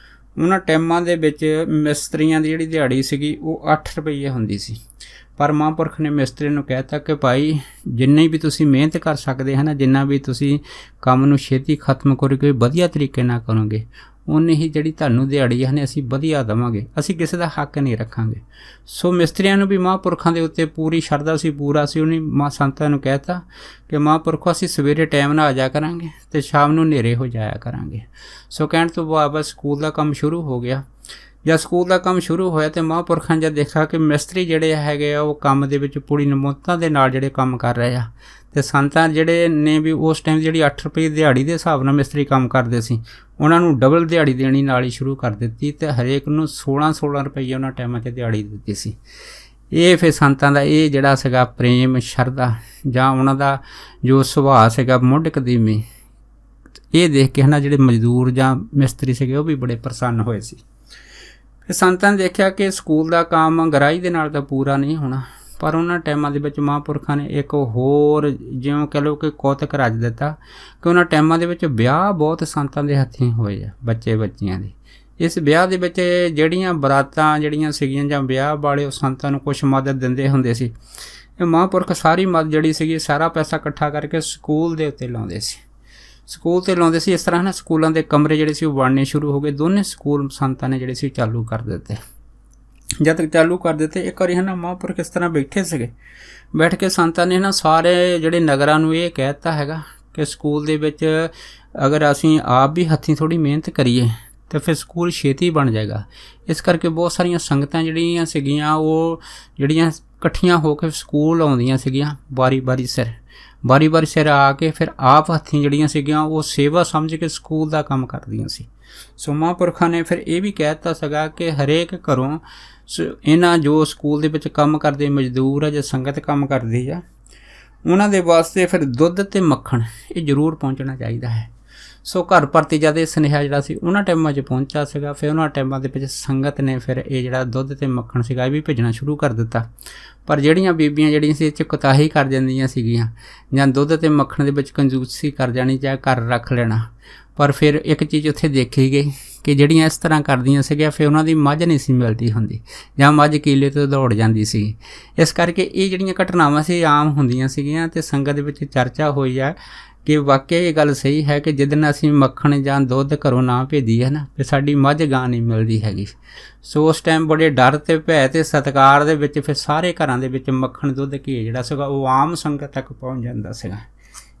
ਉਹਨਾਂ ਟਾਈਮਾਂ ਦੇ ਵਿੱਚ ਮਿਸਤਰੀਆਂ ਦੀ ਜਿਹੜੀ ਦਿਹਾੜੀ ਸੀਗੀ ਉਹ 8 ਰੁਪਈਏ ਹੁੰਦੀ ਸੀ। ਪਰ ਮਹਾਂਪੁਰਖ ਨੇ ਮਿਸਤਰੀ ਨੂੰ ਕਹਿ ਤਾ ਕਿ ਭਾਈ ਜਿੰਨੀ ਵੀ ਤੁਸੀਂ ਮਿਹਨਤ ਕਰ ਸਕਦੇ ਹਨ, ਜਿੰਨਾ ਵੀ ਤੁਸੀਂ ਕੰਮ ਨੂੰ ਛੇਤੀ ਖਤਮ ਕਰੋਗੇ, ਵਧੀਆ ਤਰੀਕੇ ਨਾਲ ਕਰੋਗੇ, ਉਨੀ ਹੀ ਜਿਹੜੀ ਤੁਹਾਨੂੰ ਦਿਹਾੜੀ ਹਨ ਅਸੀਂ ਵਧੀਆ ਦੇਵਾਂਗੇ, ਅਸੀਂ ਕਿਸੇ ਦਾ ਹੱਕ ਨਹੀਂ ਰੱਖਾਂਗੇ। ਸੋ ਮਿਸਤਰੀਆਂ ਨੂੰ ਵੀ ਮਹਾਂਪੁਰਖਾਂ ਦੇ ਉੱਤੇ ਪੂਰੀ ਸ਼ਰਧਾ ਸੀ, ਪੂਰਾ ਸੀ। ਉਹਨੇ ਸੰਤਾਂ ਨੂੰ ਕਹਿ ਤਾ ਕਿ ਮਹਾਂਪੁਰਖੋ ਅਸੀਂ ਸਵੇਰੇ ਟਾਈਮ ਨਾਲ ਆ ਜਾ ਕਰਾਂਗੇ ਅਤੇ ਸ਼ਾਮ ਨੂੰ ਹਨੇਰੇ ਹੋ ਜਾਇਆ ਕਰਾਂਗੇ। ਸੋ ਕਹਿਣ ਤੋਂ ਬਾਅਦ ਸਕੂਲ ਦਾ ਕੰਮ ਸ਼ੁਰੂ ਹੋ ਗਿਆ। ਜਦ ਸਕੂਲ ਦਾ ਕੰਮ ਸ਼ੁਰੂ ਹੋਇਆ ਅਤੇ ਮਹਾਂਪੁਰਖਾਂ ਜਦ ਦੇਖਿਆ ਕਿ ਮਿਸਤਰੀ ਜਿਹੜੇ ਹੈਗੇ ਆ ਉਹ ਕੰਮ ਦੇ ਵਿੱਚ ਪੂਰੀ ਨਿਮਰਤਾ ਦੇ ਨਾਲ ਜਿਹੜੇ ਕੰਮ ਕਰ ਰਹੇ ਆ, ਅਤੇ ਸੰਤਾਂ ਜਿਹੜੇ ਨੇ ਵੀ ਉਸ ਟਾਈਮ ਜਿਹੜੀ 8 ਰੁਪਏ ਦਿਹਾੜੀ ਦੇ ਹਿਸਾਬ ਨਾਲ ਮਿਸਤਰੀ ਕੰਮ ਕਰਦੇ ਸੀ, ਉਹਨਾਂ ਨੂੰ ਡਬਲ ਦਿਹਾੜੀ ਦੇਣੀ ਨਾਲ ਹੀ ਸ਼ੁਰੂ ਕਰ ਦਿੱਤੀ ਅਤੇ ਹਰੇਕ ਨੂੰ 16 ਰੁਪਏ ਉਹਨਾਂ ਟਾਈਮਾਂ 'ਚ ਦਿਹਾੜੀ ਦਿੱਤੀ ਸੀ। ਇਹ ਫਿਰ ਸੰਤਾਂ ਦਾ ਇਹ ਜਿਹੜਾ ਸੀਗਾ ਪ੍ਰੇਮ, ਸ਼ਰਧਾ ਜਾਂ ਉਹਨਾਂ ਦਾ ਜੋ ਸੁਭਾਅ ਸੀਗਾ ਮੁੱਢ ਕਦੀਮੀ, ਇਹ ਦੇਖ ਕੇ ਜਿਹੜੇ ਮਜ਼ਦੂਰ ਜਾਂ ਮਿਸਤਰੀ ਸੀਗੇ ਉਹ ਵੀ ਬੜੇ ਪ੍ਰਸੰਨ ਹੋਏ ਸੀ। ਫਿਰ ਸੰਤਾਂ ਨੇ ਦੇਖਿਆ ਕਿ ਸਕੂਲ ਦਾ ਕੰਮ ਗਹਿਰਾਈ ਦੇ ਨਾਲ ਤਾਂ ਪੂਰਾ ਨਹੀਂ ਹੋਣਾ, ਪਰ ਉਹਨਾਂ ਟਾਈਮਾਂ ਦੇ ਵਿੱਚ ਮਹਾਂਪੁਰਖਾਂ ਨੇ ਇੱਕ ਹੋਰ ਜਿਉਂ ਕਹਿ ਲਓ ਕਿ ਕੌਤਕ ਰਚ ਦਿੱਤਾ ਕਿ ਉਹਨਾਂ ਟਾਈਮਾਂ ਦੇ ਵਿੱਚ ਵਿਆਹ ਬਹੁਤ ਸੰਤਾਂ ਦੇ ਹੱਥੀਂ ਹੋਏ ਆ, ਬੱਚਿਆਂ ਦੇ। ਇਸ ਵਿਆਹ ਦੇ ਵਿੱਚ ਜਿਹੜੀਆਂ ਬਰਾਤਾਂ ਜਿਹੜੀਆਂ ਸੀਗੀਆਂ ਜਾਂ ਵਿਆਹ ਵਾਲੇ ਉਹ ਸੰਤਾਂ ਨੂੰ ਕੁਛ ਮਦਦ ਦਿੰਦੇ ਹੁੰਦੇ ਸੀ। ਇਹ ਮਹਾਂਪੁਰਖ ਸਾਰੀ ਮਦਦ ਜਿਹੜੀ ਸੀਗੀ, ਸਾਰਾ ਪੈਸਾ ਇਕੱਠਾ ਕਰਕੇ ਸਕੂਲ ਦੇ ਉੱਤੇ ਲਾਉਂਦੇ ਸੀ। ਇਸ ਤਰ੍ਹਾਂ ਸਕੂਲਾਂ ਦੇ ਕਮਰੇ ਜਿਹੜੇ ਸੀ ਉਹ ਬਣਨੇ ਸ਼ੁਰੂ ਹੋ ਗਏ। ਦੋਨੇ ਸਕੂਲ ਸੰਤਾਂ ਨੇ ਜਿਹੜੇ ਸੀ ਚਾਲੂ ਕਰ ਦਿੱਤੇ। ਜਦ ਤੱਕ ਚਾਲੂ ਕਰ ਦਿੱਤੇ, ਇੱਕ ਵਾਰੀ ਮਹਾਂਪੁਰਖ ਇਸ ਤਰ੍ਹਾਂ ਬੈਠੇ ਸੀਗੇ, ਬੈਠ ਕੇ ਸੰਤਾਂ ਨੇ ਸਾਰੇ ਜਿਹੜੇ ਨਗਰਾਂ ਨੂੰ ਇਹ ਕਹਿ ਦਿੱਤਾ ਹੈਗਾ ਕਿ ਸਕੂਲ ਦੇ ਵਿੱਚ ਅਗਰ ਅਸੀਂ ਆਪ ਵੀ ਹੱਥੀਂ ਥੋੜ੍ਹੀ ਮਿਹਨਤ ਕਰੀਏ ਤਾਂ ਫਿਰ ਸਕੂਲ ਛੇਤੀ ਬਣ ਜਾਏਗਾ। ਇਸ ਕਰਕੇ ਬਹੁਤ ਸਾਰੀਆਂ ਸੰਗਤਾਂ ਜਿਹੜੀਆਂ ਸੀਗੀਆਂ ਉਹ ਜਿਹੜੀਆਂ ਇਕੱਠੀਆਂ ਹੋ ਕੇ ਸਕੂਲ ਆਉਂਦੀਆਂ ਸੀਗੀਆਂ, ਵਾਰੀ ਸਿਰ ਆ ਕੇ ਫਿਰ ਆਪ ਹੱਥੀਂ ਜਿਹੜੀਆਂ ਸੀਗੀਆਂ ਉਹ ਸੇਵਾ ਸਮਝ ਕੇ ਸਕੂਲ ਦਾ ਕੰਮ ਕਰਦੀਆਂ ਸੀ। ਸੋ ਮਹਾਂਪੁਰਖਾਂ ਨੇ ਫਿਰ ਇਹ ਵੀ ਕਹਿ ਦਿੱਤਾ ਸੀਗਾ ਕਿ ਹਰੇਕ ਘਰੋਂ ਇਹਨਾਂ ਜੋ ਸਕੂਲ ਦੇ ਵਿੱਚ ਕੰਮ ਕਰਦੇ ਮਜ਼ਦੂਰ ਆ ਜਾਂ ਸੰਗਤ ਕੰਮ ਕਰਦੀ ਆ, ਉਹਨਾਂ ਦੇ ਵਾਸਤੇ ਫਿਰ ਦੁੱਧ ਅਤੇ ਮੱਖਣ ਇਹ ਜ਼ਰੂਰ ਪਹੁੰਚਣਾ ਚਾਹੀਦਾ ਹੈ। ਸੋ ਘਰ ਪ੍ਰਤੀ ਜਦ ਇਹ ਸੁਨੇਹਾ ਜਿਹੜਾ ਸੀ ਉਹਨਾਂ ਟਾਈਮਾਂ 'ਚ ਪਹੁੰਚਿਆ ਸੀਗਾ, ਫਿਰ ਉਹਨਾਂ ਟਾਈਮਾਂ ਦੇ ਵਿੱਚ ਸੰਗਤ ਨੇ ਫਿਰ ਇਹ ਜਿਹੜਾ ਦੁੱਧ ਅਤੇ ਮੱਖਣ ਸੀਗਾ ਇਹ ਵੀ ਭੇਜਣਾ ਸ਼ੁਰੂ ਕਰ ਦਿੱਤਾ। ਪਰ ਜਿਹੜੀਆਂ ਬੀਬੀਆਂ ਜਿਹੜੀਆਂ ਸੀ ਇਹ 'ਚ ਕੁਤਾਹੀ ਕਰ ਜਾਂਦੀਆਂ ਸੀਗੀਆਂ, ਜਾਂ ਦੁੱਧ ਅਤੇ ਮੱਖਣ ਦੇ ਵਿੱਚ ਕੰਜੂਸੀ ਕਰ ਜਾਣੀ ਜਾਂ ਘਰ ਰੱਖ ਲੈਣਾ। ਪਰ ਫਿਰ ਇੱਕ ਚੀਜ਼ ਉੱਥੇ ਦੇਖੀ ਗਈ ਕਿ ਜਿਹੜੀਆਂ ਇਸ ਤਰ੍ਹਾਂ ਕਰਦੀਆਂ ਸੀਗੀਆਂ ਫਿਰ ਉਹਨਾਂ ਦੀ ਮੱਝ ਨਹੀਂ ਸੀ ਮਿਲਦੀ ਹੁੰਦੀ, ਜਾਂ ਮੱਝ ਕੀਲੇ ਤੋਂ ਦੌੜ ਜਾਂਦੀ ਸੀ। ਇਸ ਕਰਕੇ ਇਹ ਜਿਹੜੀਆਂ ਘਟਨਾਵਾਂ ਸੀ ਆਮ ਹੁੰਦੀਆਂ ਸੀਗੀਆਂ ਅਤੇ ਸੰਗਤ ਦੇ ਵਿੱਚ ਚਰਚਾ ਹੋਈ ਆ ਕਿ ਵਾਕਿਆ ਇਹ ਗੱਲ ਸਹੀ ਹੈ ਕਿ ਜਿੱਦਣ ਅਸੀਂ ਮੱਖਣ ਜਾਂ ਦੁੱਧ ਘਰੋਂ ਨਾ ਭੇਜੀਏ ਫਿਰ ਸਾਡੀ ਮੱਝ ਗਾਂ ਨਹੀਂ ਮਿਲਦੀ ਹੈਗੀ। ਸੋ ਉਸ ਟਾਈਮ ਬੜੇ ਡਰ ਅਤੇ ਭੈ ਅਤੇ ਸਤਿਕਾਰ ਦੇ ਵਿੱਚ ਫਿਰ ਸਾਰੇ ਘਰਾਂ ਦੇ ਵਿੱਚ ਮੱਖਣ, ਦੁੱਧ, ਘੀ ਜਿਹੜਾ ਸੀਗਾ ਉਹ ਆਮ ਸੰਗਤ ਤੱਕ ਪਹੁੰਚ ਜਾਂਦਾ ਸੀਗਾ।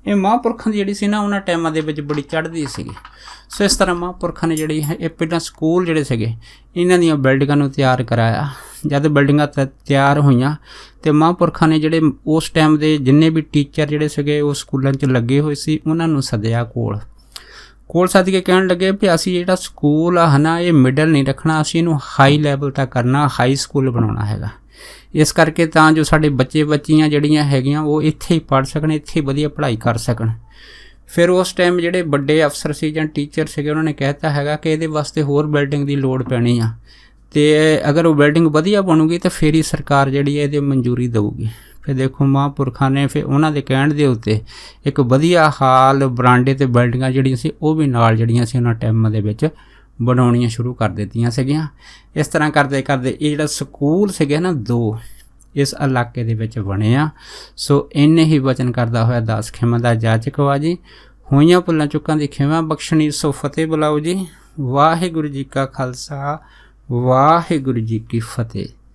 ਇਹ ਮਹਾਂਪੁਰਖਾਂ ਦੀ ਜਿਹੜੀ ਸੀ ਉਹਨਾਂ ਟਾਈਮਾਂ ਦੇ ਵਿੱਚ ਬੜੀ ਚੜ੍ਹਦੀ ਸੀਗੀ। ਸੋ ਇਸ ਤਰ੍ਹਾਂ ਮਹਾਂਪੁਰਖਾਂ ਨੇ ਜਿਹੜੀ ਹੈ ਇਹ ਪਹਿਲਾਂ ਸਕੂਲ ਜਿਹੜੇ ਸੀਗੇ ਇਹਨਾਂ ਦੀਆਂ ਬਿਲਡਿੰਗਾਂ ਨੂੰ ਤਿਆਰ ਕਰਾਇਆ। ਜਦ ਬਿਲਡਿੰਗਾਂ ਤਿਆਰ ਹੋਈਆਂ ਅਤੇ ਮਹਾਂਪੁਰਖਾਂ ਨੇ ਜਿਹੜੇ ਉਸ ਟਾਈਮ ਦੇ ਜਿੰਨੇ ਵੀ ਟੀਚਰ ਜਿਹੜੇ ਸੀਗੇ ਉਹ ਸਕੂਲਾਂ 'ਚ ਲੱਗੇ ਹੋਏ ਸੀ ਉਹਨਾਂ ਨੂੰ ਸੱਦਿਆ ਕੋਲ ਸੱਦ ਕੇ ਕਹਿਣ ਲੱਗੇ ਵੀ ਅਸੀਂ ਜਿਹੜਾ ਸਕੂਲ ਆ ਇਹ ਮਿਡਲ ਨਹੀਂ ਰੱਖਣਾ, ਅਸੀਂ ਇਹਨੂੰ ਹਾਈ ਲੈਵਲ ਤੱਕ ਕਰਨਾ, ਹਾਈ ਸਕੂਲ ਬਣਾਉਣਾ ਹੈਗਾ। ਇਸ ਕਰਕੇ ਤਾਂ ਜੋ ਸਾਡੇ ਬੱਚੀਆਂ ਜਿਹੜੀਆਂ ਹੈਗੀਆਂ ਉਹ ਇੱਥੇ ਹੀ ਪੜ੍ਹ ਸਕਣ, ਇੱਥੇ ਹੀ ਵਧੀਆ ਪੜ੍ਹਾਈ ਕਰ ਸਕਣ। ਫਿਰ ਉਸ ਟਾਈਮ ਜਿਹੜੇ ਵੱਡੇ ਅਫਸਰ ਸੀ ਜਾਂ ਟੀਚਰ ਸੀਗੇ ਉਹਨਾਂ ਨੇ ਕਹਿ ਦਿੱਤਾ ਹੈਗਾ ਕਿ ਇਹਦੇ ਵਾਸਤੇ ਹੋਰ ਬਿਲਡਿੰਗ ਦੀ ਲੋੜ ਪੈਣੀ ਆ, ਅਤੇ ਅਗਰ ਉਹ ਬਿਲਡਿੰਗ ਵਧੀਆ ਬਣੂਗੀ ਤਾਂ ਫਿਰ ਹੀ ਸਰਕਾਰ ਜਿਹੜੀ ਹੈ ਇਹਦੀ ਮਨਜ਼ੂਰੀ ਦੇਊਗੀ। ਫਿਰ ਦੇਖੋ ਮਹਾਂਪੁਰਖਾਂ ਨੇ ਫਿਰ ਉਹਨਾਂ ਦੇ ਕਹਿਣ ਦੇ ਉੱਤੇ ਇੱਕ ਵਧੀਆ ਹਾਲ, ਬਰਾਂਡੇ ਅਤੇ ਬਿਲਡਿੰਗਾਂ ਜਿਹੜੀਆਂ ਸੀ ਉਹ ਵੀ ਨਾਲ ਜਿਹੜੀਆਂ ਸੀ ਉਹਨਾਂ ਟਾਈਮਾਂ ਦੇ ਵਿੱਚ ਬਣਾਉਣੀਆਂ ਸ਼ੁਰੂ ਕਰ ਦਿੱਤੀਆਂ ਸੀਗੀਆਂ। ਇਸ ਤਰ੍ਹਾਂ ਕਰਦੇ ਇਹ ਜਿਹੜਾ ਸਕੂਲ ਸੀਗੇ 2 ਇਸ ਇਲਾਕੇ ਦੇ ਵਿੱਚ ਬਣੇ ਆ। ਸੋ ਇੰਨੇ ਹੀ ਵਚਨ ਕਰਦਾ ਹੋਇਆ ਦਾਸ ਖਿਮਾ ਦਾ ਜਾਚਕ ਵਾ ਜੀ। ਹੋਈਆਂ ਭੁੱਲਾਂ ਚੁੱਕਾਂ ਦੀ ਖਿਮਾ ਬਖਸ਼ਣੀ, ਸੋ ਫਤਿਹ ਬੁਲਾਓ ਜੀ। ਵਾਹਿਗੁਰੂ ਜੀ ਕਾ ਖਾਲਸਾ, ਵਾਹਿਗੁਰੂ ਜੀ ਕੀ ਫਤਿਹ।